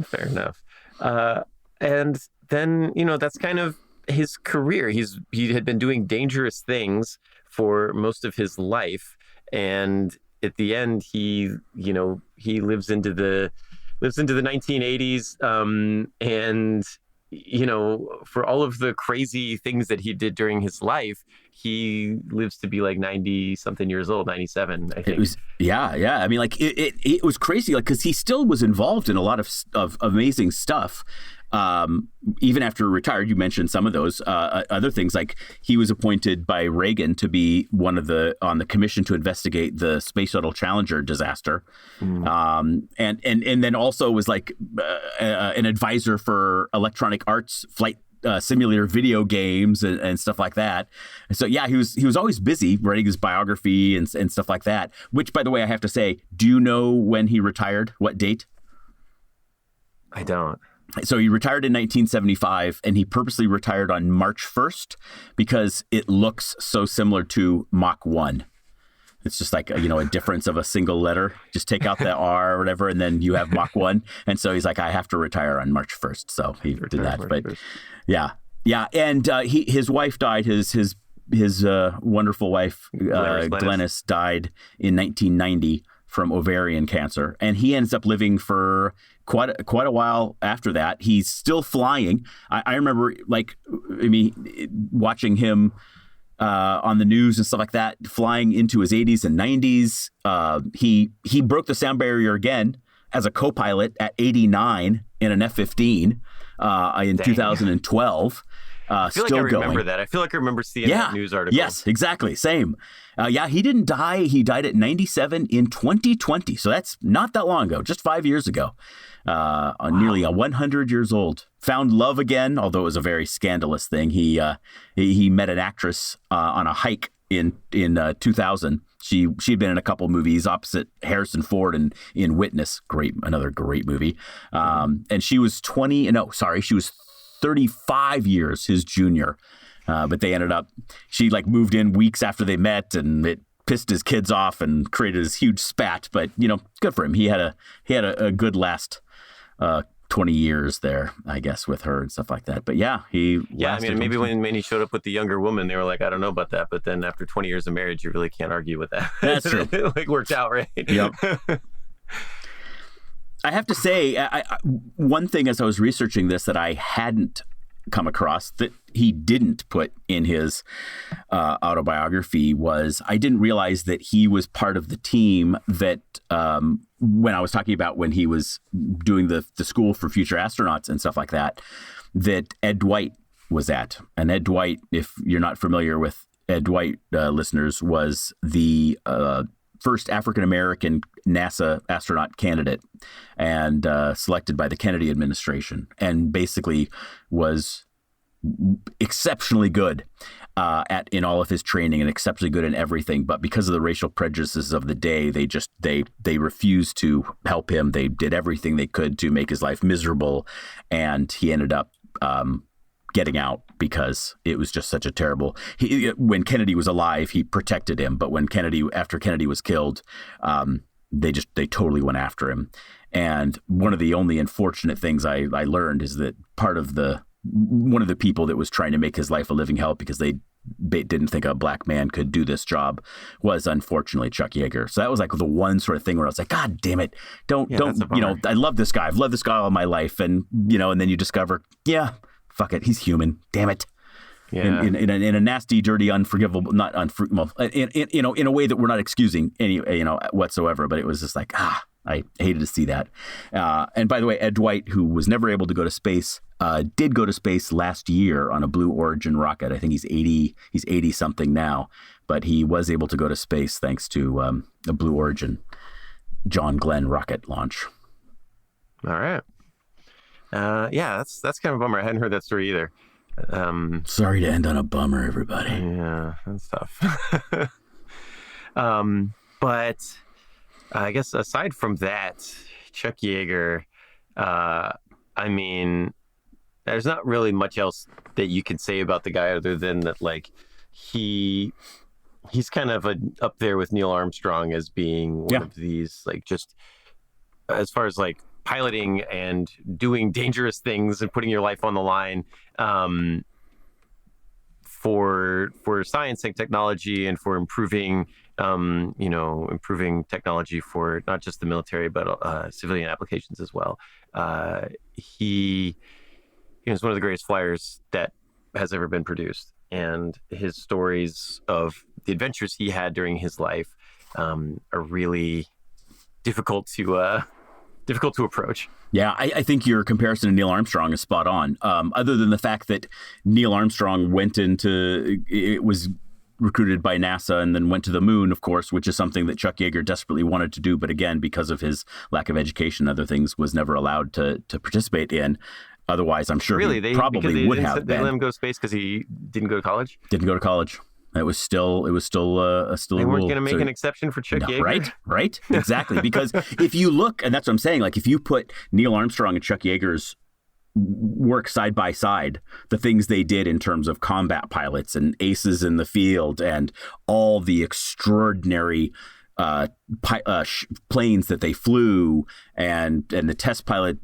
Fair enough. And then, that's kind of his career. He had been doing dangerous things for most of his life. And at the end, he lives into the 1980s. And, for all of the crazy things that he did during his life, he lives to be like 90 something years old, 97, I think. It was, yeah. I mean, like it was crazy, like, because he still was involved in a lot of amazing stuff. Even after he retired, you mentioned some of those other things, like he was appointed by Reagan to be on the commission to investigate the Space Shuttle Challenger disaster. And then also was like an advisor for Electronic Arts flight simulator video games and stuff like that. So yeah, he was always busy writing his biography and stuff like that, which, by the way, I have to say, do you know when he retired? What date? I don't. So he retired in 1975, and he purposely retired on March 1st because it looks so similar to Mach 1. It's just like, a difference of a single letter. Just take out the R or whatever, and then you have Mach 1. And so he's like, I have to retire on March 1st. So he did that. But yeah. And his wife died. His wonderful wife, Glennis, died in 1990 from ovarian cancer. And he ends up living for quite a while after that. He's still flying. I remember, watching him on the news and stuff like that, flying into his 80s and 90s. He broke the sound barrier again as a co-pilot at 89 in an F-15 in 2012. I feel still like I remember going. that. I feel like I remember seeing that news article. Yes, exactly. Same. He didn't die. He died at 97 in 2020. So that's not that long ago, just 5 years ago. Nearly 100 years old. Found love again, although it was a very scandalous thing. He met an actress on a hike in 2000. She'd been in a couple movies opposite Harrison Ford in Witness. Another great movie. And she was 35 years his junior. But they ended up, she moved in weeks after they met, and it pissed his kids off and created this huge spat. But, good for him. He had a good last 20 years there, I guess, with her and stuff like that. But yeah, maybe when he showed up with the younger woman, they were like, I don't know about that. But then after 20 years of marriage, you really can't argue with that. That's true. It worked out, right? Yep. I have to say, one thing as I was researching this that I hadn't come across that he didn't put in his autobiography was, I didn't realize that he was part of the team that when I was talking about when he was doing the school for future astronauts and stuff like that Ed Dwight was at. And Ed Dwight, if you're not familiar with Ed Dwight, listeners, was the first African-American NASA astronaut candidate and selected by the Kennedy administration, and basically was exceptionally good. in all of his training and exceptionally good in everything. But because of the racial prejudices of the day, they refused to help him. They did everything they could to make his life miserable, and he ended up getting out because it was just such a terrible. When Kennedy was alive, he protected him, but after Kennedy was killed, they totally went after him. And one of the only unfortunate things I learned is that one of the people that was trying to make his life a living hell because they didn't think a black man could do this job was unfortunately Chuck Yeager. So that was like the one sort of thing where I was like, God damn it. Don't, I love this guy. I've loved this guy all my life. And, and then you discover, fuck it. He's human. Damn it. Yeah. In a nasty, dirty, unforgivable, in a way that we're not excusing any, whatsoever. But it was just like, I hated to see that. And by the way, Ed Dwight, who was never able to go to space, did go to space last year on a Blue Origin rocket. I think he's 80 something now, but he was able to go to space thanks to a Blue Origin John Glenn rocket launch. All right. That's kind of a bummer. I hadn't heard that story either. Sorry to end on a bummer, everybody. Yeah, that's tough. But I guess aside from that, Chuck Yeager, there's not really much else that you can say about the guy other than that, like, he's kind of up there with Neil Armstrong as being one of these, like, just as far as like piloting and doing dangerous things and putting your life on the line for science and technology and for improving technology for not just the military but civilian applications as well. He is one of the greatest flyers that has ever been produced, and his stories of the adventures he had during his life are really difficult to approach. Yeah, I think your comparison to Neil Armstrong is spot on. Other than the fact that Neil Armstrong was recruited by NASA and then went to the moon, of course, which is something that Chuck Yeager desperately wanted to do. But again, because of his lack of education, other things was never allowed to participate in. Otherwise, I'm sure he probably would have been. They let him go to space because he didn't go to college? Didn't go to college. It was still a rule. They weren't going to make an exception for Chuck Yeager? Right, exactly. Because if you look, and that's what I'm saying, like if you put Neil Armstrong and Chuck Yeager's work side by side, the things they did in terms of combat pilots and aces in the field and all the extraordinary planes that they flew and the test pilot,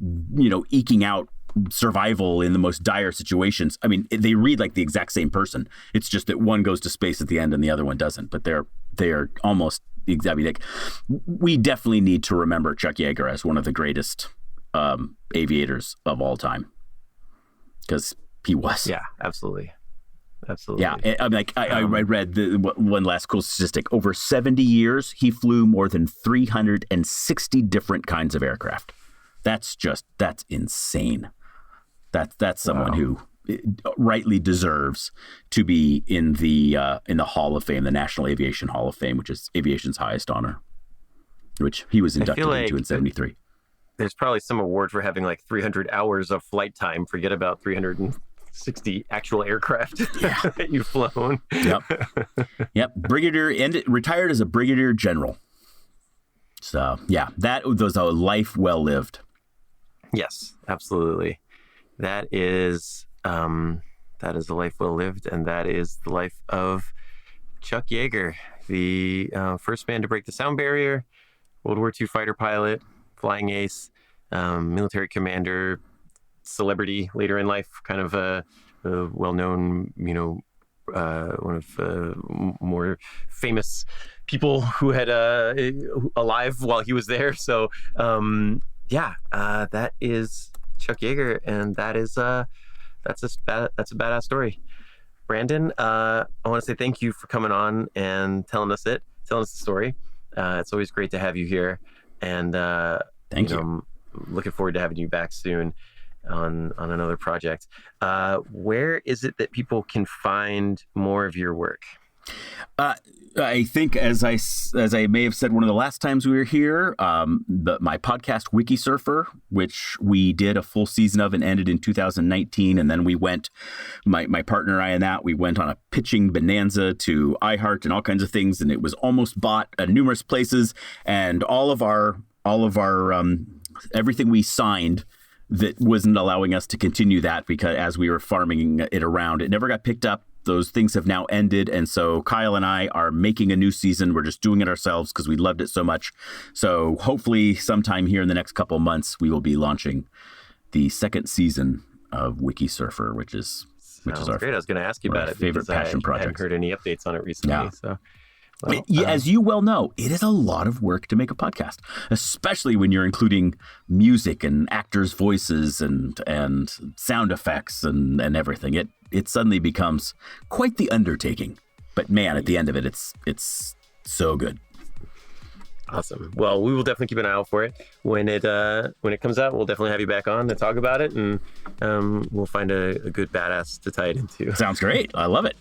eking out survival in the most dire situations. I mean, they read like the exact same person. It's just that one goes to space at the end and the other one doesn't. But they are almost. I mean, we definitely need to remember Chuck Yeager as one of the greatest aviators of all time, because he was. Yeah, absolutely. Yeah, I read one last cool statistic. Over 70 years, he flew more than 360 different kinds of aircraft. That's insane. That's someone who rightly deserves to be in the Hall of Fame, the National Aviation Hall of Fame, which is aviation's highest honor, which he was inducted into in 1973. There's probably some award for having like 300 hours of flight time. Forget about 360 actual aircraft that you've flown. Yep. Retired as a brigadier general. So yeah, that was a life well lived. Yes, absolutely. That is a life well lived, and that is the life of Chuck Yeager, the first man to break the sound barrier, World War II fighter pilot, flying ace, military commander, celebrity later in life, kind of a well-known, one of more famous people who had alive while he was there. So that is Chuck Yeager, and that's a badass story. Brandon, I want to say thank you for coming on and telling us the story. It's always great to have you here, and thank you. I'm looking forward to having you back soon on another project. Where is it that people can find more of your work? I think, as I may have said one of the last times we were here, my podcast Wiki Surfer, which we did a full season of and ended in 2019, and then we went, my partner and I, in that we went on a pitching bonanza to iHeart and all kinds of things, and it was almost bought at numerous places, and all of our everything we signed that wasn't allowing us to continue that because as we were farming it around, it never got picked up. Those things have now ended, and so Kyle and I are making a new season. We're just doing it ourselves because we loved it so much. So hopefully sometime here in the next couple of months, we will be launching the second season of Wiki Surfer, which is our great. I was going to ask you about it. Favorite passion project. I haven't heard any updates on it recently. Yeah. So. Well, as you well know, it is a lot of work to make a podcast, especially when you're including music and actors' voices and sound effects and everything. It suddenly becomes quite the undertaking. But man, at the end of it, it's so good. Awesome. Well, we will definitely keep an eye out for it when it comes out. We'll definitely have you back on to talk about it, and we'll find a good badass to tie it into. Sounds great. I love it.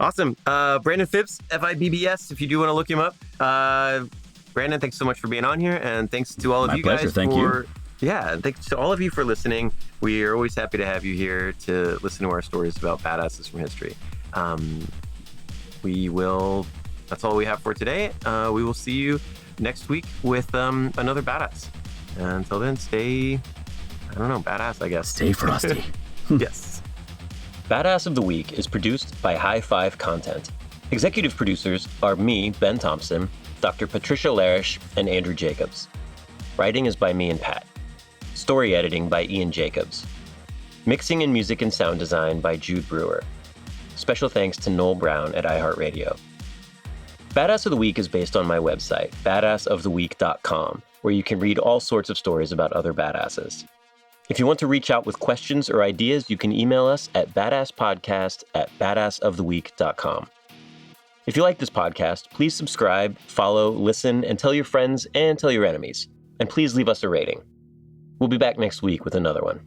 Awesome. Brandon Fibbs, Fibbs, if you do want to look him up. Brandon, thanks so much for being on here, and thanks to all of you guys. Thank you. Yeah, and thanks to all of you for listening. We are always happy to have you here to listen to our stories about badasses from history. That's all we have for today. We will see you next week with another badass. Until then, stay, badass, I guess. Stay frosty. Yes. Badass of the Week is produced by High Five Content. Executive producers are me, Ben Thompson, Dr. Patricia Larish, and Andrew Jacobs. Writing is by me and Pat. Story editing by Ian Jacobs. Mixing and music and sound design by Jude Brewer. Special thanks to Noel Brown at iHeartRadio. Badass of the Week is based on my website, badassoftheweek.com, where you can read all sorts of stories about other badasses. If you want to reach out with questions or ideas, you can email us at badasspodcast@badassoftheweek.com. If you like this podcast, please subscribe, follow, listen, and tell your friends and tell your enemies. And please leave us a rating. We'll be back next week with another one.